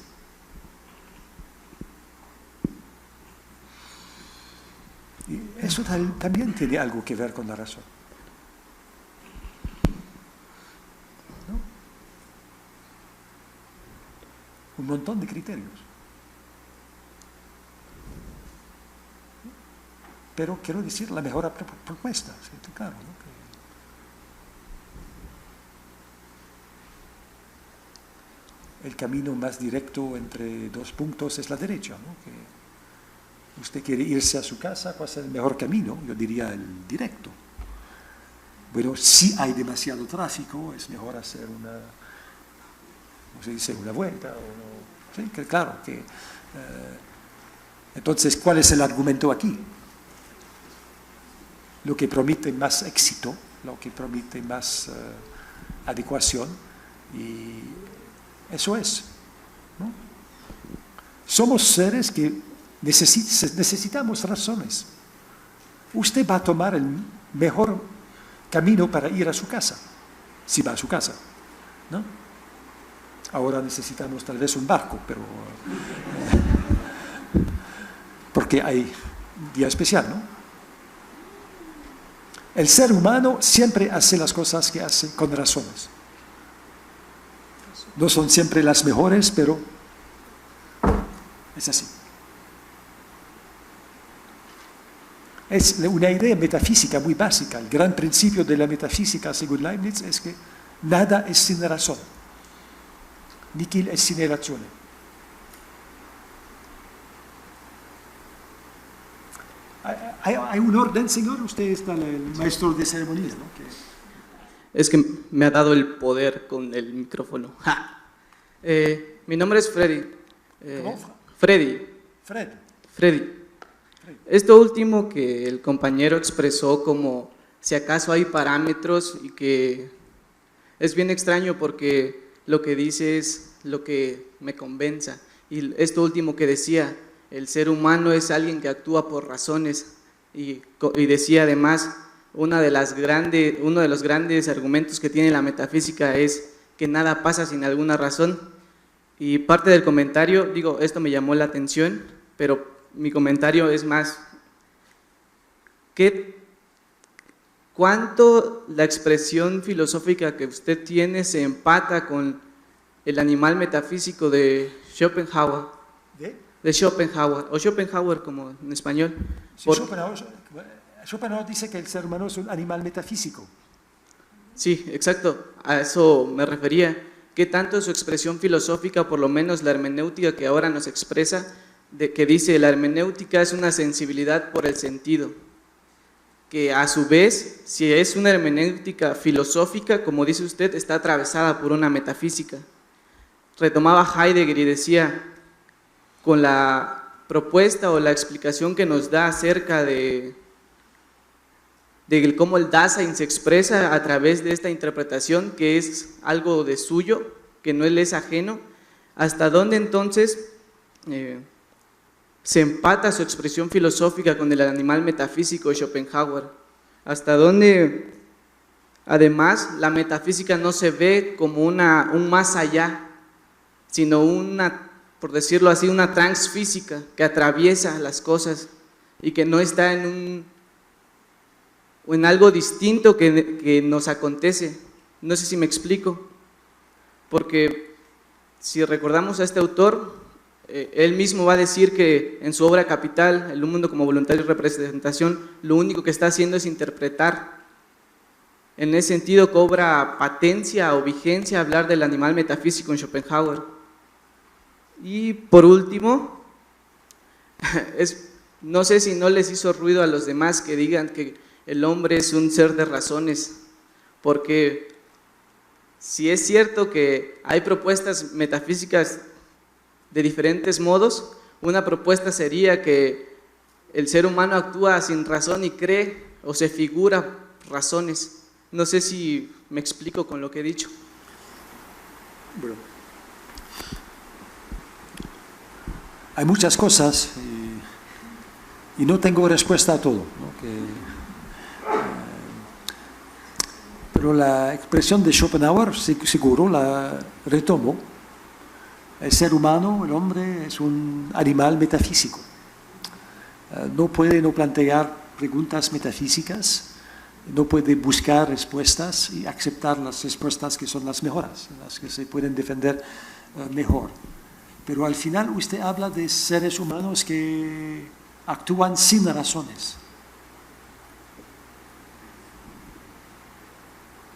Y eso también tiene algo que ver con la razón. ¿No? Un montón de criterios. Pero quiero decir la mejor propuesta, ¿sí? Claro, ¿no? El camino más directo entre dos puntos es la derecha, ¿no? Que usted quiere irse a su casa, ¿cuál es el mejor camino? Yo diría el directo. Bueno, si hay demasiado tráfico, es mejor hacer una, ¿cómo se dice?, una vuelta. Sí, que claro, que, entonces, ¿cuál es el argumento aquí? Lo que promete más éxito, lo que promete más adecuación, y eso es, ¿no? Somos seres que necesitamos razones. Usted va a tomar el mejor camino para ir a su casa, si va a su casa, ¿no? Ahora necesitamos tal vez un barco, pero porque hay día especial, ¿no? El ser humano siempre hace las cosas que hace con razones. No son siempre las mejores, pero es así. Es una idea metafísica muy básica. El gran principio de la metafísica, según Leibniz, es que nada es sin razón. Nihil es sine ratione. ¿Hay un orden, señor? Usted es el maestro de ceremonia, ¿no? Es que me ha dado el poder con el micrófono. Mi nombre es Freddy. ¿Cómo? Freddy. Freddy. Esto último que el compañero expresó como si acaso hay parámetros y que es bien extraño porque lo que dice es lo que me convenza. Y esto último que decía, el ser humano es alguien que actúa por razones y decía además, uno de los grandes argumentos que tiene la metafísica es que nada pasa sin alguna razón. Y parte del comentario, digo, esto me llamó la atención, pero mi comentario es más, ¿cuánto la expresión filosófica que usted tiene se empata con el animal metafísico de Schopenhauer? De Schopenhauer, o Schopenhauer como en español. Sí, Schopenhauer dice que el ser humano es un animal metafísico. Sí, exacto, a eso me refería. ¿Qué tanto su expresión filosófica, por lo menos la hermenéutica que ahora nos expresa, que dice la hermenéutica es una sensibilidad por el sentido, que a su vez, si es una hermenéutica filosófica, como dice usted, está atravesada por una metafísica? Retomaba Heidegger y decía, con la propuesta o la explicación que nos da acerca de cómo el Dasein se expresa a través de esta interpretación, que es algo de suyo, que no le es ajeno, ¿hasta dónde entonces se empata su expresión filosófica con el animal metafísico de Schopenhauer? ¿Hasta dónde, además, la metafísica no se ve como un más allá, sino una, por decirlo así, una transfísica que atraviesa las cosas y que no está en algo distinto que nos acontece? No sé si me explico, porque si recordamos a este autor, él mismo va a decir que en su obra Capital, El mundo como voluntaria representación, lo único que está haciendo es interpretar. En ese sentido cobra patencia o vigencia hablar del animal metafísico en Schopenhauer. Y por último, no sé si no les hizo ruido a los demás que digan que el hombre es un ser de razones, porque si es cierto que hay propuestas metafísicas de diferentes modos, una propuesta sería que el ser humano actúa sin razón y cree o se figura razones. No sé si me explico con lo que he dicho. Bueno, hay muchas cosas y no tengo respuesta a todo, ¿no? Pero la expresión de Schopenhauer seguro la retomo. El ser humano, el hombre, es un animal metafísico. No puede no plantear preguntas metafísicas, no puede buscar respuestas y aceptar las respuestas que son las mejores, las que se pueden defender mejor. Pero al final usted habla de seres humanos que actúan sin razones.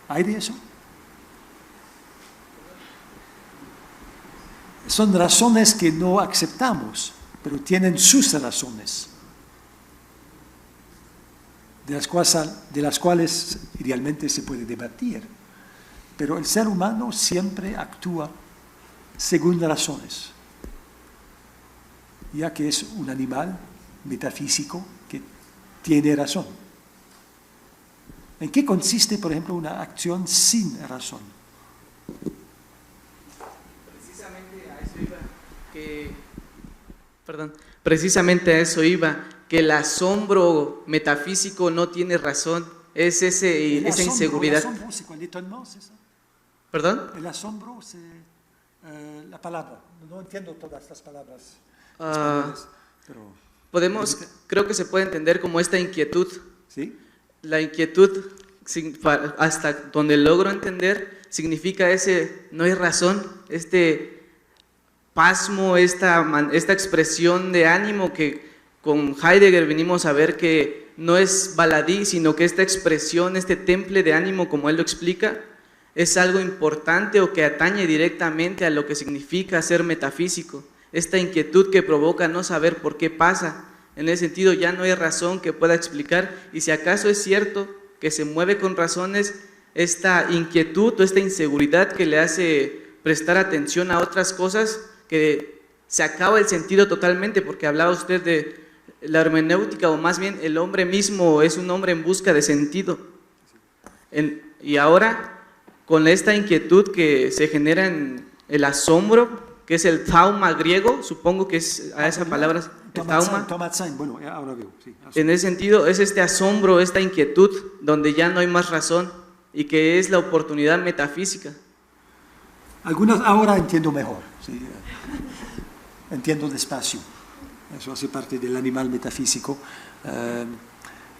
¿Hay de eso? Son razones que no aceptamos, pero tienen sus razones. de las cuales idealmente se puede debatir. Pero el ser humano siempre actúa según razones, ya que es un animal metafísico que tiene razón. ¿En qué consiste, por ejemplo, una acción sin razón? Precisamente a eso iba, que el asombro metafísico no tiene razón, es esa inseguridad. El asombro, c'est quoi, l'étonnement, c'est ça? ¿Perdón? El asombro, c'est la palabra. No entiendo todas las palabras españolas, pero Creo que se puede entender como esta inquietud. ¿sí? La inquietud, hasta donde logro entender, significa no hay razón, este pasmo, esta expresión de ánimo que con Heidegger venimos a ver que no es baladí, sino que esta expresión, este temple de ánimo, como él lo explica, es algo importante o que atañe directamente a lo que significa ser metafísico. Esta inquietud que provoca no saber por qué pasa. En ese sentido ya no hay razón que pueda explicar, y si acaso es cierto que se mueve con razones, esta inquietud o esta inseguridad que le hace prestar atención a otras cosas, que se acaba el sentido totalmente, porque hablaba usted de la hermenéutica, o más bien el hombre mismo es un hombre en busca de sentido. Y ahora, con esta inquietud que se genera en el asombro, que es el thauma griego, supongo que es a esa palabra, el thauma. Bueno, ahora veo, sí. En ese sentido, es este asombro, esta inquietud, donde ya no hay más razón, y que es la oportunidad metafísica. Algunas ahora entiendo mejor, sí. Entiendo despacio. Eso hace parte del animal metafísico.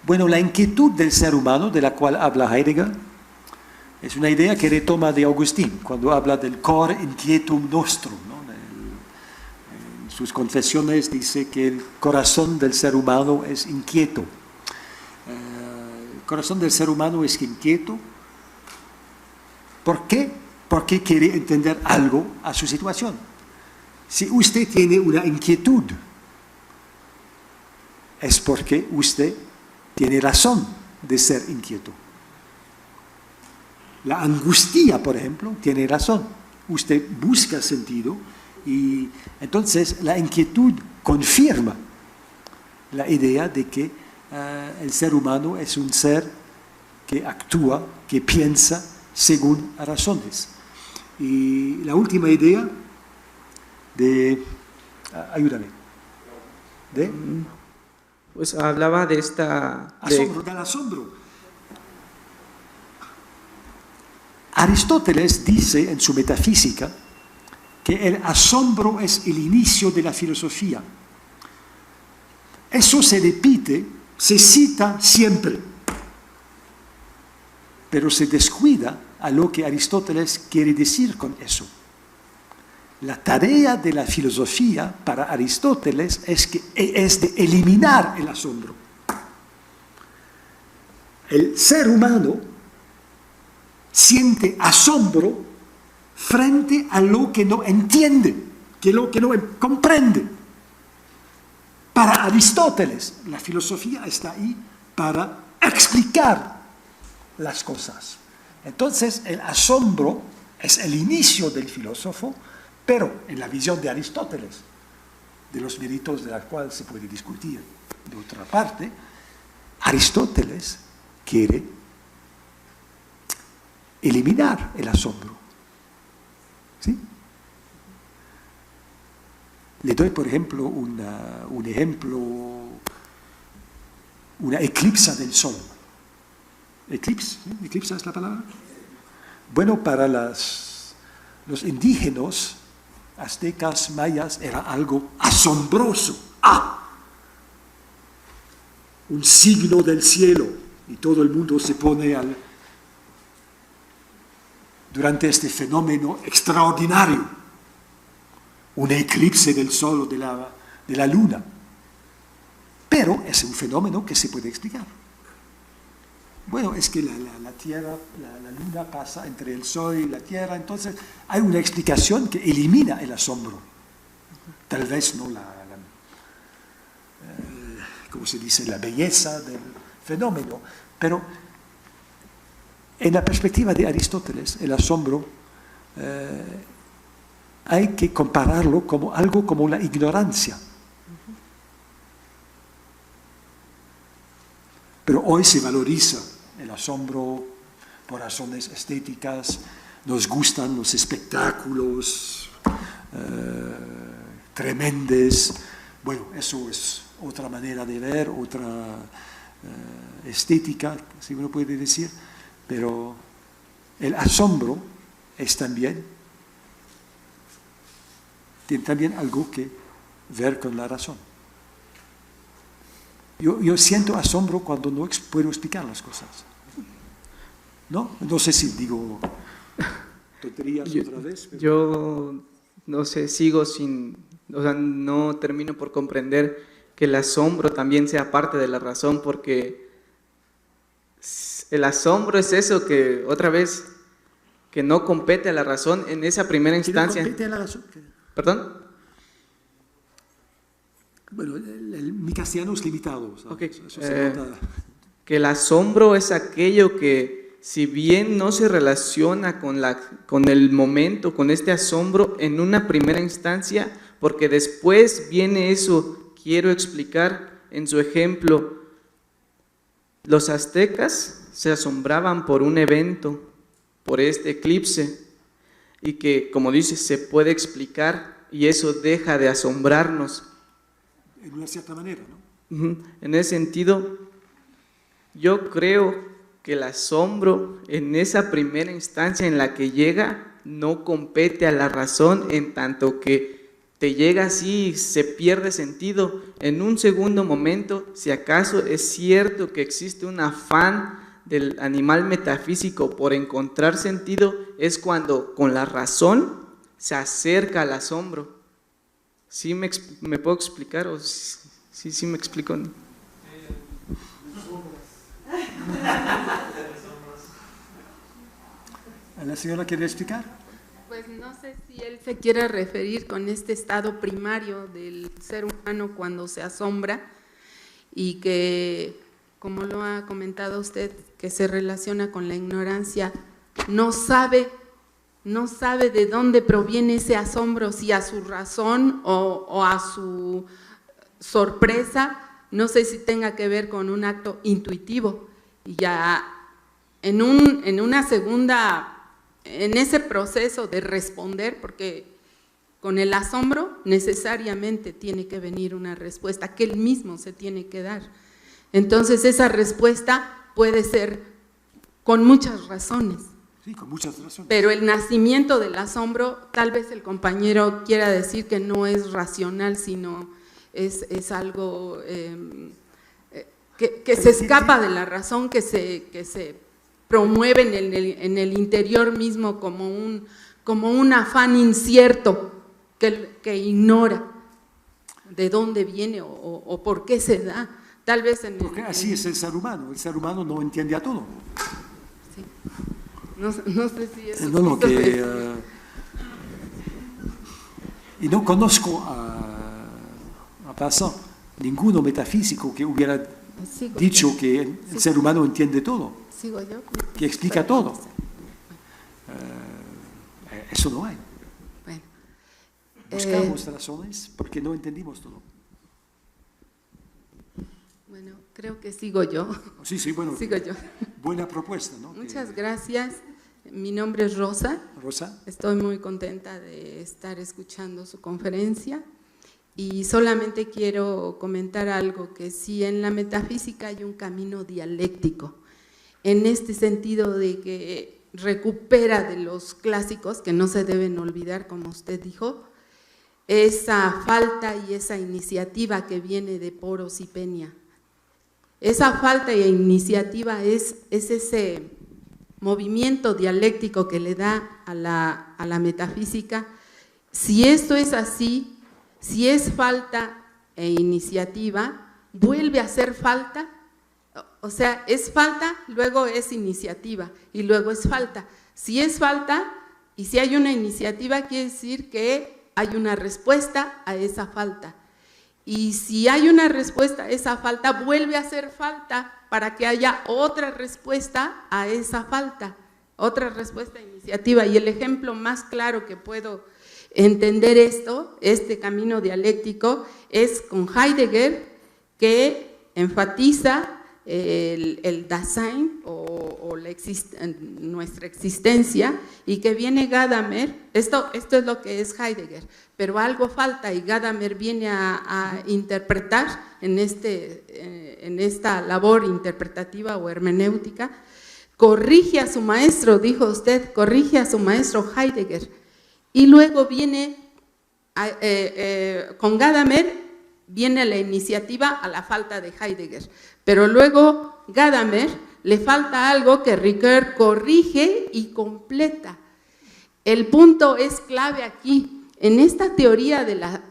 Bueno, la inquietud del ser humano, de la cual habla Heidegger, es una idea que retoma de Agustín, cuando habla del cor inquietum nostrum, ¿no? En sus confesiones dice que el corazón del ser humano es inquieto. El corazón del ser humano es inquieto. ¿Por qué? Porque quiere entender algo a su situación. Si usted tiene una inquietud, es porque usted tiene razón de ser inquieto. La angustia, por ejemplo, tiene razón. Usted busca sentido y entonces la inquietud confirma la idea de que el ser humano es un ser que actúa, que piensa según razones. Y la última idea ayúdame. Pues hablaba de del asombro. Aristóteles dice en su Metafísica que el asombro es el inicio de la filosofía. Eso se repite, se cita siempre, pero se descuida a lo que Aristóteles quiere decir con eso. La tarea de la filosofía para Aristóteles es de eliminar el asombro. El ser humano siente asombro frente a lo que no entiende, que lo que no comprende. Para Aristóteles, la filosofía está ahí para explicar las cosas. Entonces, el asombro es el inicio del filósofo, pero en la visión de Aristóteles, de los méritos de la cual se puede discutir. De otra parte, Aristóteles quiere eliminar el asombro. ¿Sí? Le doy, por ejemplo, un ejemplo, una eclipse del sol. ¿Eclipse? ¿Sí? ¿Eclipse es la palabra? Bueno, para los indígenas, aztecas, mayas, era algo asombroso. Un signo del cielo, y todo el mundo se pone durante este fenómeno extraordinario, un eclipse del sol o de la luna. Pero es un fenómeno que se puede explicar. Bueno, es que la Tierra, la luna pasa entre el sol y la Tierra, entonces hay una explicación que elimina el asombro. Tal vez no ¿cómo se dice? La belleza del fenómeno, pero en la perspectiva de Aristóteles, el asombro hay que compararlo como algo como la ignorancia. Pero hoy se valoriza el asombro por razones estéticas, nos gustan los espectáculos tremendos. Bueno, eso es otra manera de ver, otra estética, si uno puede decir, pero el asombro es también, tiene también algo que ver con la razón. Yo siento asombro cuando no puedo explicar las cosas. No sé si digo tonterías otra vez. Pero... Yo no sé, sigo sin, o sea, no termino por comprender que el asombro también sea parte de la razón, porque el asombro es eso que, otra vez, que no compete a la razón en esa primera instancia. ¿No compete a la razón? ¿Perdón? Bueno, mi castellano es limitado. Okay. Eso se nota. Que el asombro es aquello que, si bien no se relaciona con el momento, con este asombro en una primera instancia, porque después viene eso, quiero explicar en su ejemplo, los aztecas se asombraban por un evento, por este eclipse, y que, como dice, se puede explicar y eso deja de asombrarnos. En una cierta manera, ¿no? En ese sentido, yo creo que el asombro en esa primera instancia en la que llega no compete a la razón, en tanto que te llega así y se pierde sentido. En un segundo momento, si acaso es cierto que existe un afán del animal metafísico por encontrar sentido, es cuando con la razón se acerca al asombro. ¿Sí me puedo explicar? ¿O sí me explico? ¿La señora quiere explicar? Pues no sé si él se quiere referir con este estado primario del ser humano cuando se asombra y que, como lo ha comentado usted, que se relaciona con la ignorancia, no sabe de dónde proviene ese asombro, si a su razón o a su sorpresa, no sé si tenga que ver con un acto intuitivo. Y ya en una segunda, en ese proceso de responder, porque con el asombro necesariamente tiene que venir una respuesta que él mismo se tiene que dar. Entonces esa respuesta puede ser con muchas razones. Sí, con muchas razones. Pero el nacimiento del asombro, tal vez el compañero quiera decir que no es racional, sino es algo que se escapa de la razón, que se promueve en el interior mismo como un afán incierto que ignora de dónde viene o por qué se da. Tal vez porque así es el ser humano no entiende a todo. Sí. No sé si es... y no conozco a Passant ninguno metafísico que hubiera dicho que el ser humano entiende todo, ¿Sigo yo? que explica todo. Eso no hay. Bueno, buscamos razones porque no entendimos todo. Bueno, creo que sigo yo. Sí, bueno. Sigo yo. Buena propuesta, ¿no? Muchas gracias. Mi nombre es Rosa. Rosa. Estoy muy contenta de estar escuchando su conferencia y solamente quiero comentar algo, que sí, en la metafísica hay un camino dialéctico, en este sentido de que recupera de los clásicos, que no se deben olvidar, como usted dijo, esa falta y esa iniciativa que viene de Poros y Peña. Esa falta e iniciativa es ese movimiento dialéctico que le da a la metafísica. Si esto es así, si es falta e iniciativa, vuelve a ser falta, o sea, es falta, luego es iniciativa y luego es falta. Si es falta y si hay una iniciativa, quiere decir que hay una respuesta a esa falta. y si hay una respuesta a esa falta, vuelve a hacer falta para que haya otra respuesta a esa falta, otra respuesta a iniciativa. Y el ejemplo más claro que puedo entender este camino dialéctico, es con Heidegger, que enfatiza el Dasein o nuestra existencia, y que viene Gadamer, esto es lo que es Heidegger, pero algo falta y Gadamer viene a interpretar en esta labor interpretativa o hermenéutica, corrige a su maestro, dijo usted, corrige a su maestro Heidegger, y luego viene con Gadamer viene la iniciativa a la falta de Heidegger, pero luego Gadamer le falta algo que Ricoeur corrige y completa. El punto es clave aquí, en esta teoría de la,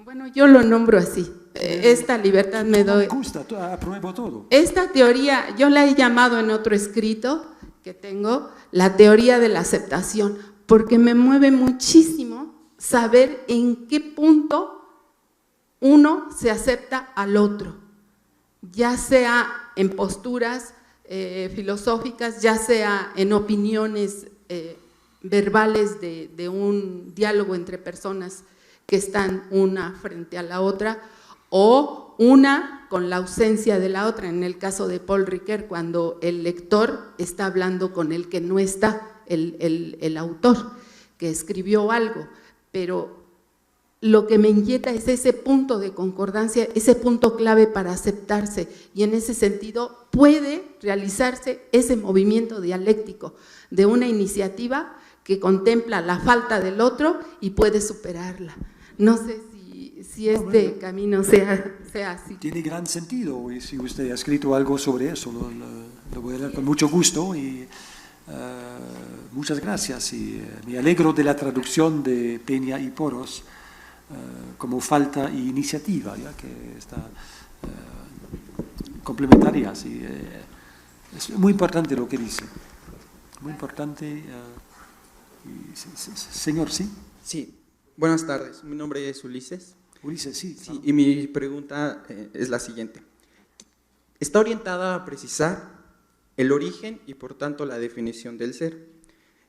bueno, yo lo nombro así, esta libertad me doy. Me gusta, apruebo todo. Esta teoría, yo la he llamado en otro escrito que tengo, la teoría de la aceptación, porque me mueve muchísimo saber en qué punto uno se acepta al otro, ya sea en posturas filosóficas, ya sea en opiniones verbales de un diálogo entre personas que están una frente a la otra, o una con la ausencia de la otra, en el caso de Paul Ricoeur, cuando el lector está hablando con el que no está, el autor, que escribió algo, pero lo que me inquieta es ese punto de concordancia, ese punto clave para aceptarse, y en ese sentido puede realizarse ese movimiento dialéctico de una iniciativa que contempla la falta del otro y puede superarla. No sé si este camino sea así. Tiene gran sentido, y si usted ha escrito algo sobre eso, lo voy a leer con mucho gusto, y muchas gracias, y me alegro de la traducción de Peña y Porras como falta y iniciativa, ya que está complementaria. Sí, es muy importante lo que dice, muy importante. Señor, ¿sí? Sí, buenas tardes, mi nombre es Ulises. Ulises, sí. Sí, y mi pregunta es la siguiente. Está orientada a precisar el origen y por tanto la definición del ser.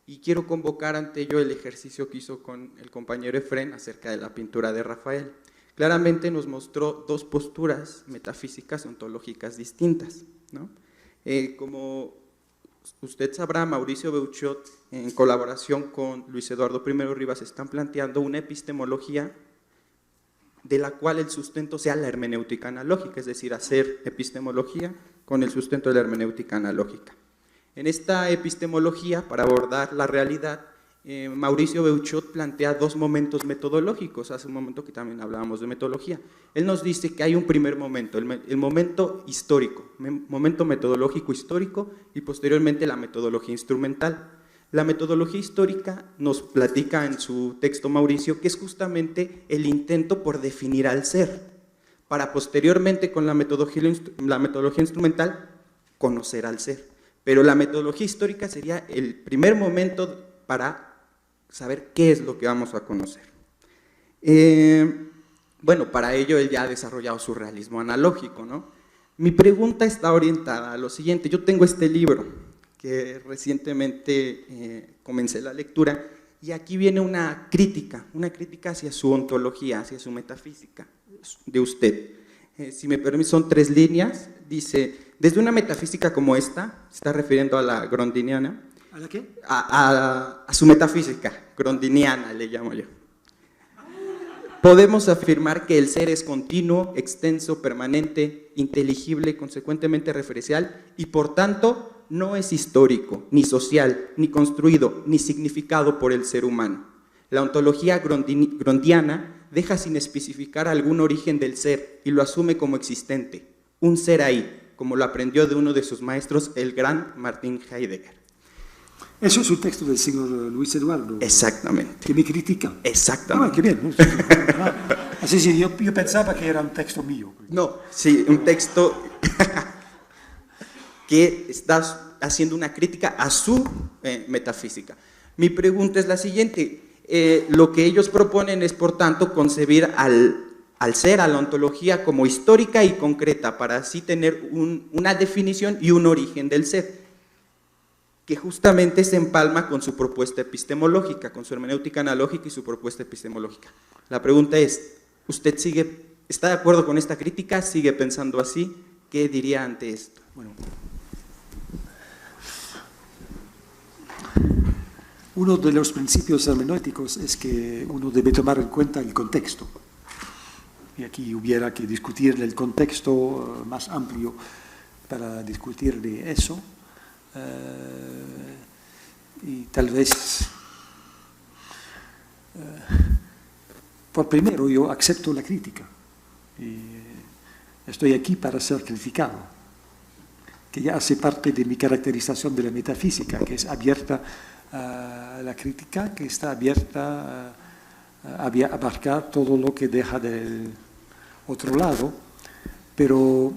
Y quiero convocar ante ello el ejercicio que hizo con el compañero Efrén acerca de la pintura de Rafael. Claramente nos mostró dos posturas metafísicas ontológicas distintas, ¿no? Como usted sabrá, Mauricio Beuchot, en colaboración con Luis Eduardo I Rivas, están planteando una epistemología de la cual el sustento sea la hermenéutica analógica, es decir, hacer epistemología con el sustento de la hermenéutica analógica. En esta epistemología, para abordar la realidad, Mauricio Beuchot plantea dos momentos metodológicos. Hace un momento que también hablábamos de metodología. Él nos dice que hay un primer momento, el momento histórico, momento metodológico histórico, y posteriormente la metodología instrumental. La metodología histórica nos platica en su texto Mauricio que es justamente el intento por definir al ser, para posteriormente con la metodología instrumental conocer al ser. Pero la metodología histórica sería el primer momento para saber qué es lo que vamos a conocer. Bueno, para ello él ya ha desarrollado su realismo analógico, ¿no? Mi pregunta está orientada a lo siguiente. Yo tengo este libro que recientemente comencé la lectura, y aquí viene una crítica hacia su ontología, hacia su metafísica de usted. Si me permite, son 3 líneas. Dice: desde una metafísica como esta, se está refiriendo a la grondiniana. ¿A la qué? A su metafísica, grondiniana le llamo yo. Podemos afirmar que el ser es continuo, extenso, permanente, inteligible, consecuentemente referencial, y por tanto no es histórico, ni social, ni construido, ni significado por el ser humano. La ontología grondiana deja sin especificar algún origen del ser y lo asume como existente, un ser ahí, como lo aprendió de uno de sus maestros, el gran Martin Heidegger. Eso es un texto del señor Luis Eduardo. Exactamente. Que me critica. Exactamente. Ah, qué bien. Así sí, yo pensaba que era un texto mío. No, sí, un texto que está haciendo una crítica a su metafísica. Mi pregunta es la siguiente. Lo que ellos proponen es, por tanto, concebir al al ser, a la ontología como histórica y concreta, para así tener una definición y un origen del ser, que justamente se empalma con su propuesta epistemológica, con su hermenéutica analógica y su propuesta epistemológica. La pregunta es, ¿usted está de acuerdo con esta crítica? ¿Sigue pensando así? ¿Qué diría ante esto? Bueno, uno de los principios hermenéuticos es que uno debe tomar en cuenta el contexto. Y aquí hubiera que discutir el contexto más amplio para discutir de eso. Y tal vez, por primero, yo acepto la crítica. Y estoy aquí para ser criticado, que ya hace parte de mi caracterización de la metafísica, que es abierta a la crítica, que está abierta a abarcar todo lo que deja del otro lado. Pero,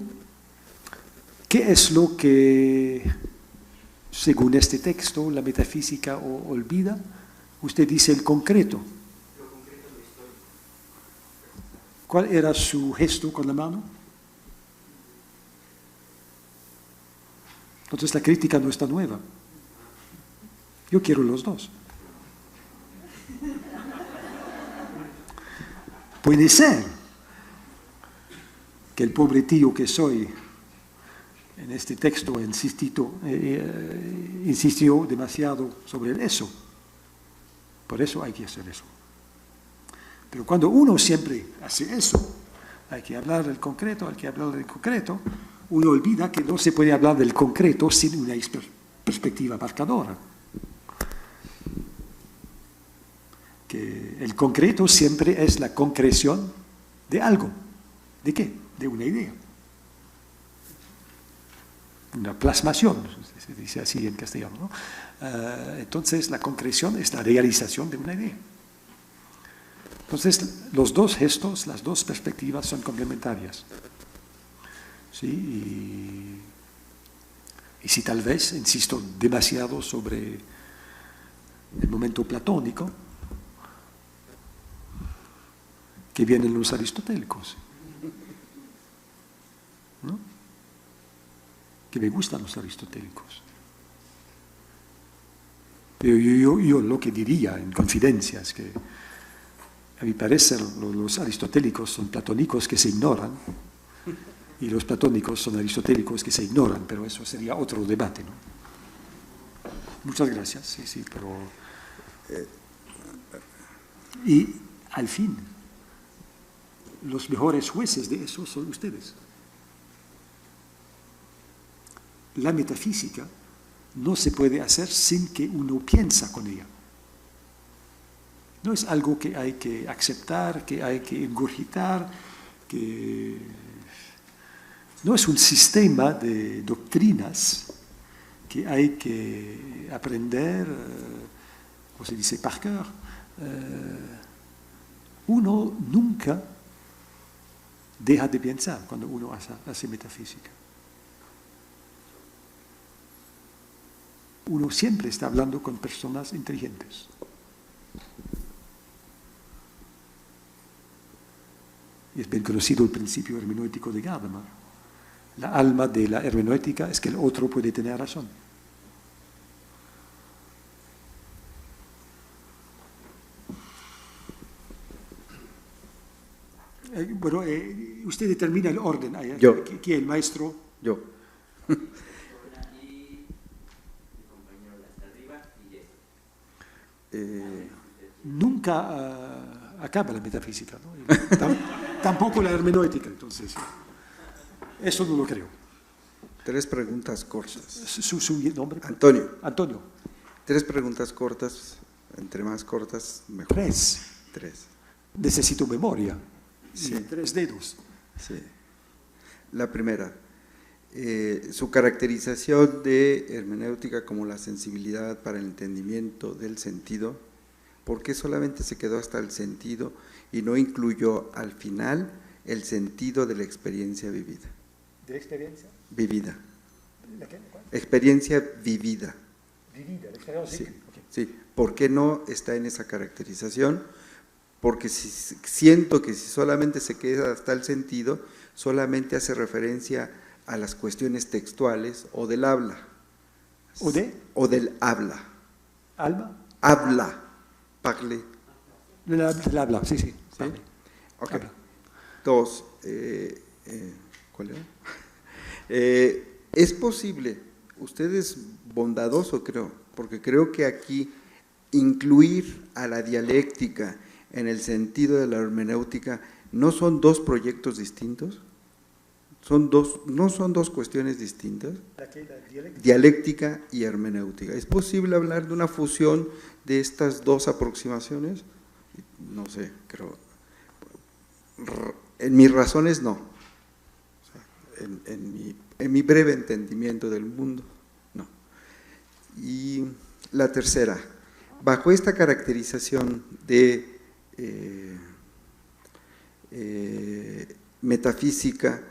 ¿qué es lo que, según este texto, la metafísica olvida? Usted dice el concreto. ¿Cuál era su gesto con la mano? Entonces la crítica no está nueva. Yo quiero los dos. Puede ser que el pobre tío que soy en este texto insistió demasiado sobre eso. Por eso hay que hacer eso. Pero cuando uno siempre hace eso, hay que hablar del concreto, uno olvida que no se puede hablar del concreto sin una perspectiva abarcadora. Que el concreto siempre es la concreción de algo. ¿De qué? De una idea. Una plasmación, se dice así en castellano, ¿no? Entonces la concreción es la realización de una idea. Entonces los dos gestos, las dos perspectivas son complementarias. ¿Sí? Y si tal vez insisto demasiado sobre el momento platónico, que vienen los aristotélicos, ¿no? Que me gustan los aristotélicos. Pero yo lo que diría en confidencia es que a mi parecer los aristotélicos son platónicos que se ignoran y los platónicos son aristotélicos que se ignoran, pero eso sería otro debate, ¿no? Muchas gracias, sí, pero... y al fin, los mejores jueces de eso son ustedes. La metafísica no se puede hacer sin que uno piensa con ella. No es algo que hay que aceptar, que hay que ingurgitar, que no es un sistema de doctrinas que hay que aprender, como se dice, par cœur. Uno nunca deja de pensar cuando uno hace metafísica. Uno siempre está hablando con personas inteligentes. Y es bien conocido el principio hermenéutico de Gadamer. La alma de la hermenéutica es que el otro puede tener razón. Bueno, usted determina el orden. Yo. ¿Quién? ¿El maestro? Yo. Nunca acaba la metafísica, ¿no? Tampoco la hermenéutica, entonces. Eso no lo creo. 3 preguntas cortas. ¿Su nombre? Antonio. Antonio. 3 preguntas cortas, entre más cortas, mejor. 3. 3. Necesito memoria. Sí. 3 dedos. Sí. La primera, su caracterización de hermenéutica como la sensibilidad para el entendimiento del sentido, ¿por qué solamente se quedó hasta el sentido y no incluyó al final el sentido de la experiencia vivida? ¿De experiencia? Vivida. ¿La qué? ¿Cuál? Experiencia vivida. Vivida, la experiencia. Sí, Okay. sí. ¿Por qué no está en esa caracterización? porque siento que si solamente se queda hasta el sentido, solamente hace referencia a las cuestiones textuales o del habla. ¿O de? O del habla. ¿Alma? Habla. Parle. Del habla, sí, sí. ¿Sí? Ok. Habla. Dos. ¿Cuál era? Es posible, usted es bondadoso, creo, porque creo que aquí incluir a la dialéctica en el sentido de la hermenéutica no son dos proyectos distintos, no son dos cuestiones distintas. ¿La dialéctica? Dialéctica y hermenéutica. ¿Es posible hablar de una fusión de estas dos aproximaciones? No sé, creo. En mis razones no. O sea, en mi breve entendimiento del mundo, no. Y la tercera, bajo esta caracterización de metafísica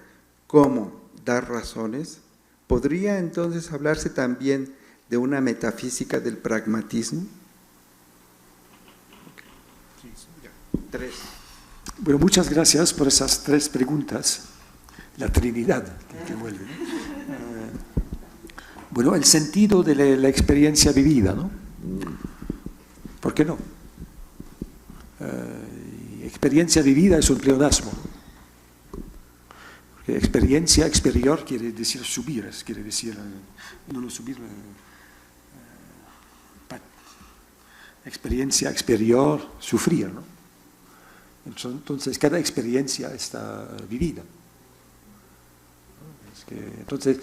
como dar razones, ¿podría entonces hablarse también de una metafísica del pragmatismo? Tres. Bueno, muchas gracias por esas tres preguntas. La Trinidad que vuelve, ¿no? Bueno, el sentido de la experiencia vivida, ¿no? ¿Por qué no? Experiencia vivida es un pleonasmo. Porque experiencia exterior quiere decir subir, quiere decir, no subir, experiencia exterior, sufrir, ¿no? Entonces, cada experiencia está vivida. Entonces,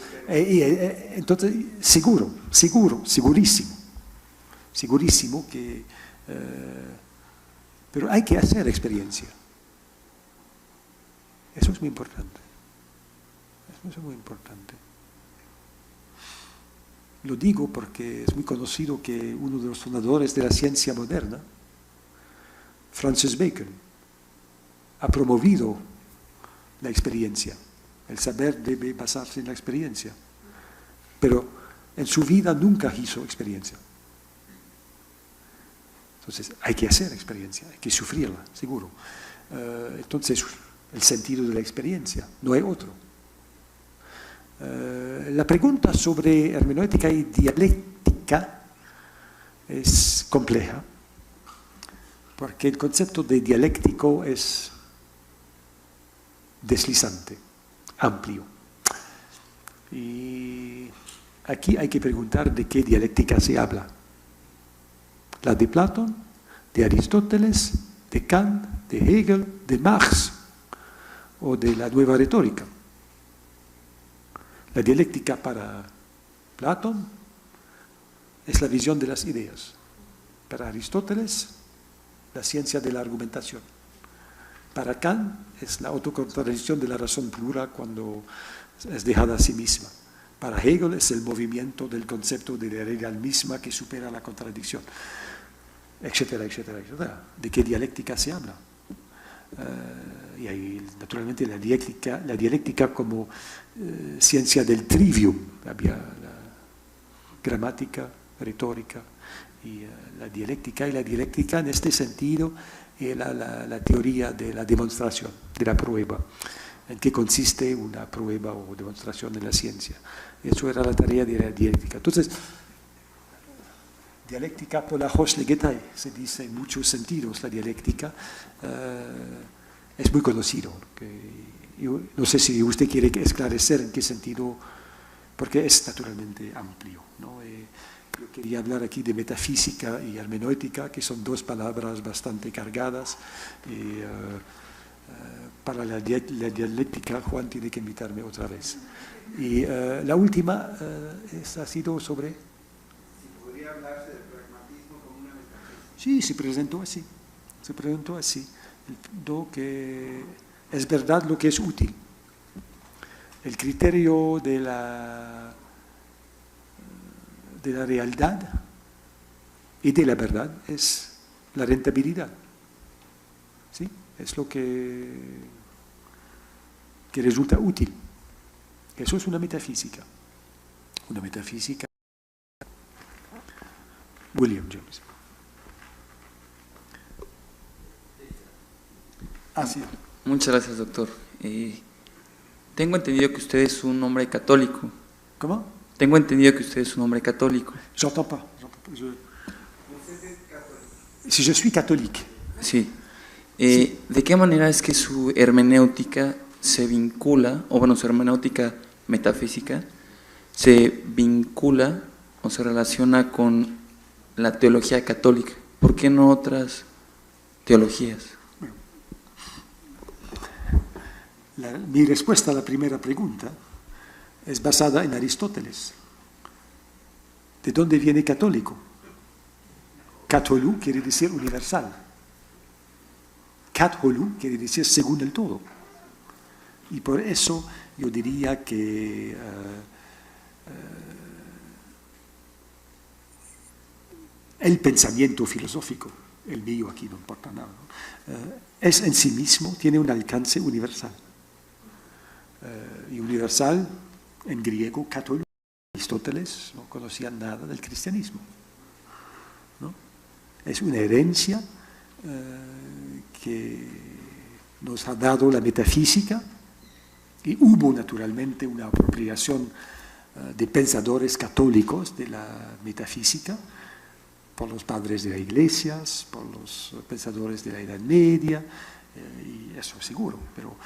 segurísimo que… pero hay que hacer experiencia. Eso es muy importante. Eso es muy importante. Lo digo porque es muy conocido que uno de los fundadores de la ciencia moderna, Francis Bacon, ha promovido la experiencia. El saber debe basarse en la experiencia. Pero en su vida nunca hizo experiencia. Entonces, hay que hacer experiencia, hay que sufrirla, seguro. Entonces, el sentido de la experiencia, no hay otro. La pregunta sobre hermenéutica y dialéctica es compleja, porque el concepto de dialéctico es deslizante, amplio. Y aquí hay que preguntar de qué dialéctica se habla. La de Platón, de Aristóteles, de Kant, de Hegel, de Marx o de la nueva retórica. La dialéctica para Platón es la visión de las ideas. Para Aristóteles, la ciencia de la argumentación. Para Kant es la autocontradicción de la razón pura cuando es dejada a sí misma. Para Hegel es el movimiento del concepto de la realidad misma que supera la contradicción, etcétera, etcétera, etcétera. ¿De qué dialéctica se habla? Y hay naturalmente la dialéctica como ciencia del trivium. Había la gramática, retórica y la dialéctica. Y la dialéctica en este sentido es la teoría de la demostración, de la prueba. ¿En qué consiste una prueba o demostración de la ciencia? Eso era la tarea de la dialéctica. Entonces, dialéctica por la Hochlegetai, se dice en muchos sentidos la dialéctica, es muy conocido. Yo no sé si usted quiere esclarecer en qué sentido, porque es naturalmente amplio, ¿no? Yo quería hablar aquí de metafísica y hermenéutica, que son dos palabras bastante cargadas. Para la dialéctica, Juan tiene que invitarme otra vez. Y la última ha sido sobre… Si podría hablarse del pragmatismo como una metafísica. Sí, se presentó así. Que es verdad lo que es útil. El criterio de la realidad y de la verdad es la rentabilidad. ¿Sí? Es lo que resulta útil. Eso es una metafísica. Una metafísica. William James. Así. Muchas gracias, doctor. Tengo entendido que usted es un hombre católico. ¿Cómo? Tengo entendido que usted es un hombre católico. J'entends pas. Si je suis catholique. Sí. ¿De qué manera es que su hermenéutica se vincula, o bueno, su hermenéutica metafísica, se vincula o se relaciona con la teología católica? ¿Por qué no otras teologías? Mi respuesta a la primera pregunta es basada en Aristóteles. ¿De dónde viene católico? Katholou quiere decir universal. Katholou quiere decir según el todo. Y por eso yo diría que el pensamiento filosófico, el mío aquí no importa nada, ¿no? Es en sí mismo, tiene un alcance universal. Y universal, en griego, katholou. Aristóteles no conocía nada del cristianismo, ¿no? Es una herencia que nos ha dado la metafísica, y hubo naturalmente una apropiación de pensadores católicos de la metafísica, por los padres de las iglesias, por los pensadores de la Edad Media, y eso seguro, pero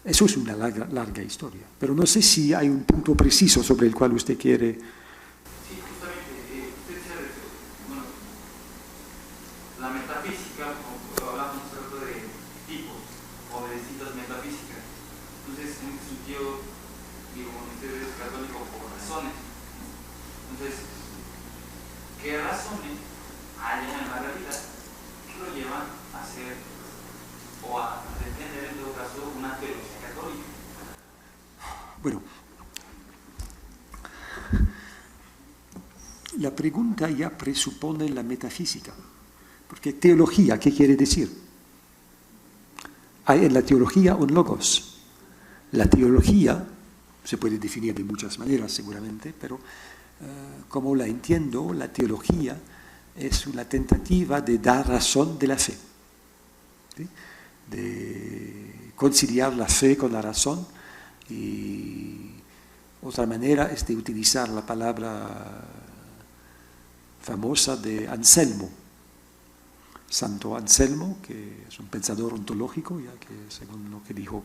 eso es una larga historia. Pero no sé si hay un punto preciso sobre el cual usted quiere... Sí, justamente, usted se refiere, bueno, la metafísica, o hablamos hace rato de tipos, o de distintas metafísicas. Entonces, en este sentido, digo, usted es católico por razones. Entonces, ¿qué razones hay en la realidad que lo llevan a ser, o a defender en todo caso, una teología católica? Bueno, la pregunta ya presupone la metafísica, porque teología, ¿qué quiere decir? Hay en la teología un logos. La teología se puede definir de muchas maneras seguramente, pero como la entiendo, la teología es una tentativa de dar razón de la fe, ¿sí? De conciliar la fe con la razón, y otra manera es de utilizar la palabra famosa de Anselmo, Santo Anselmo, que es un pensador ontológico, ya que según lo que dijo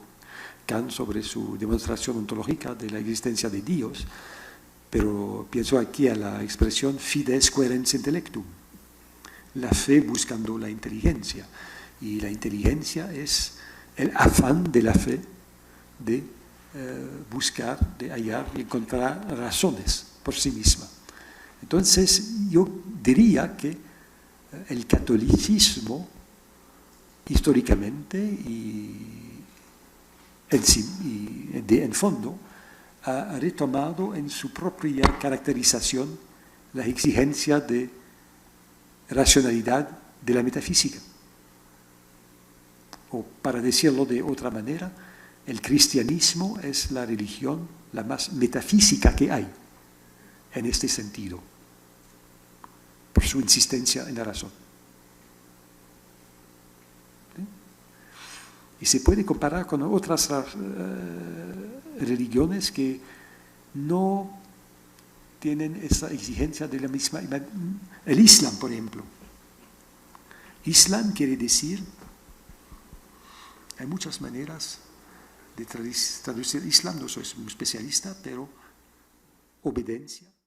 Kant sobre su demostración ontológica de la existencia de Dios, pero pienso aquí a la expresión fides quaerens intellectum, la fe buscando la inteligencia, y la inteligencia es el afán de la fe de buscar, de hallar y encontrar razones por sí misma. Entonces yo diría que el catolicismo históricamente y en fondo ha retomado en su propia caracterización la exigencia de racionalidad de la metafísica. O para decirlo de otra manera, el cristianismo es la religión la más metafísica que hay en este sentido, por su insistencia en la razón. ¿Sí? Y se puede comparar con otras religiones que no tienen esa exigencia de la misma. El Islam, por ejemplo. Islam quiere decir, hay muchas maneras de traducir Islam, no soy un especialista, pero obediencia.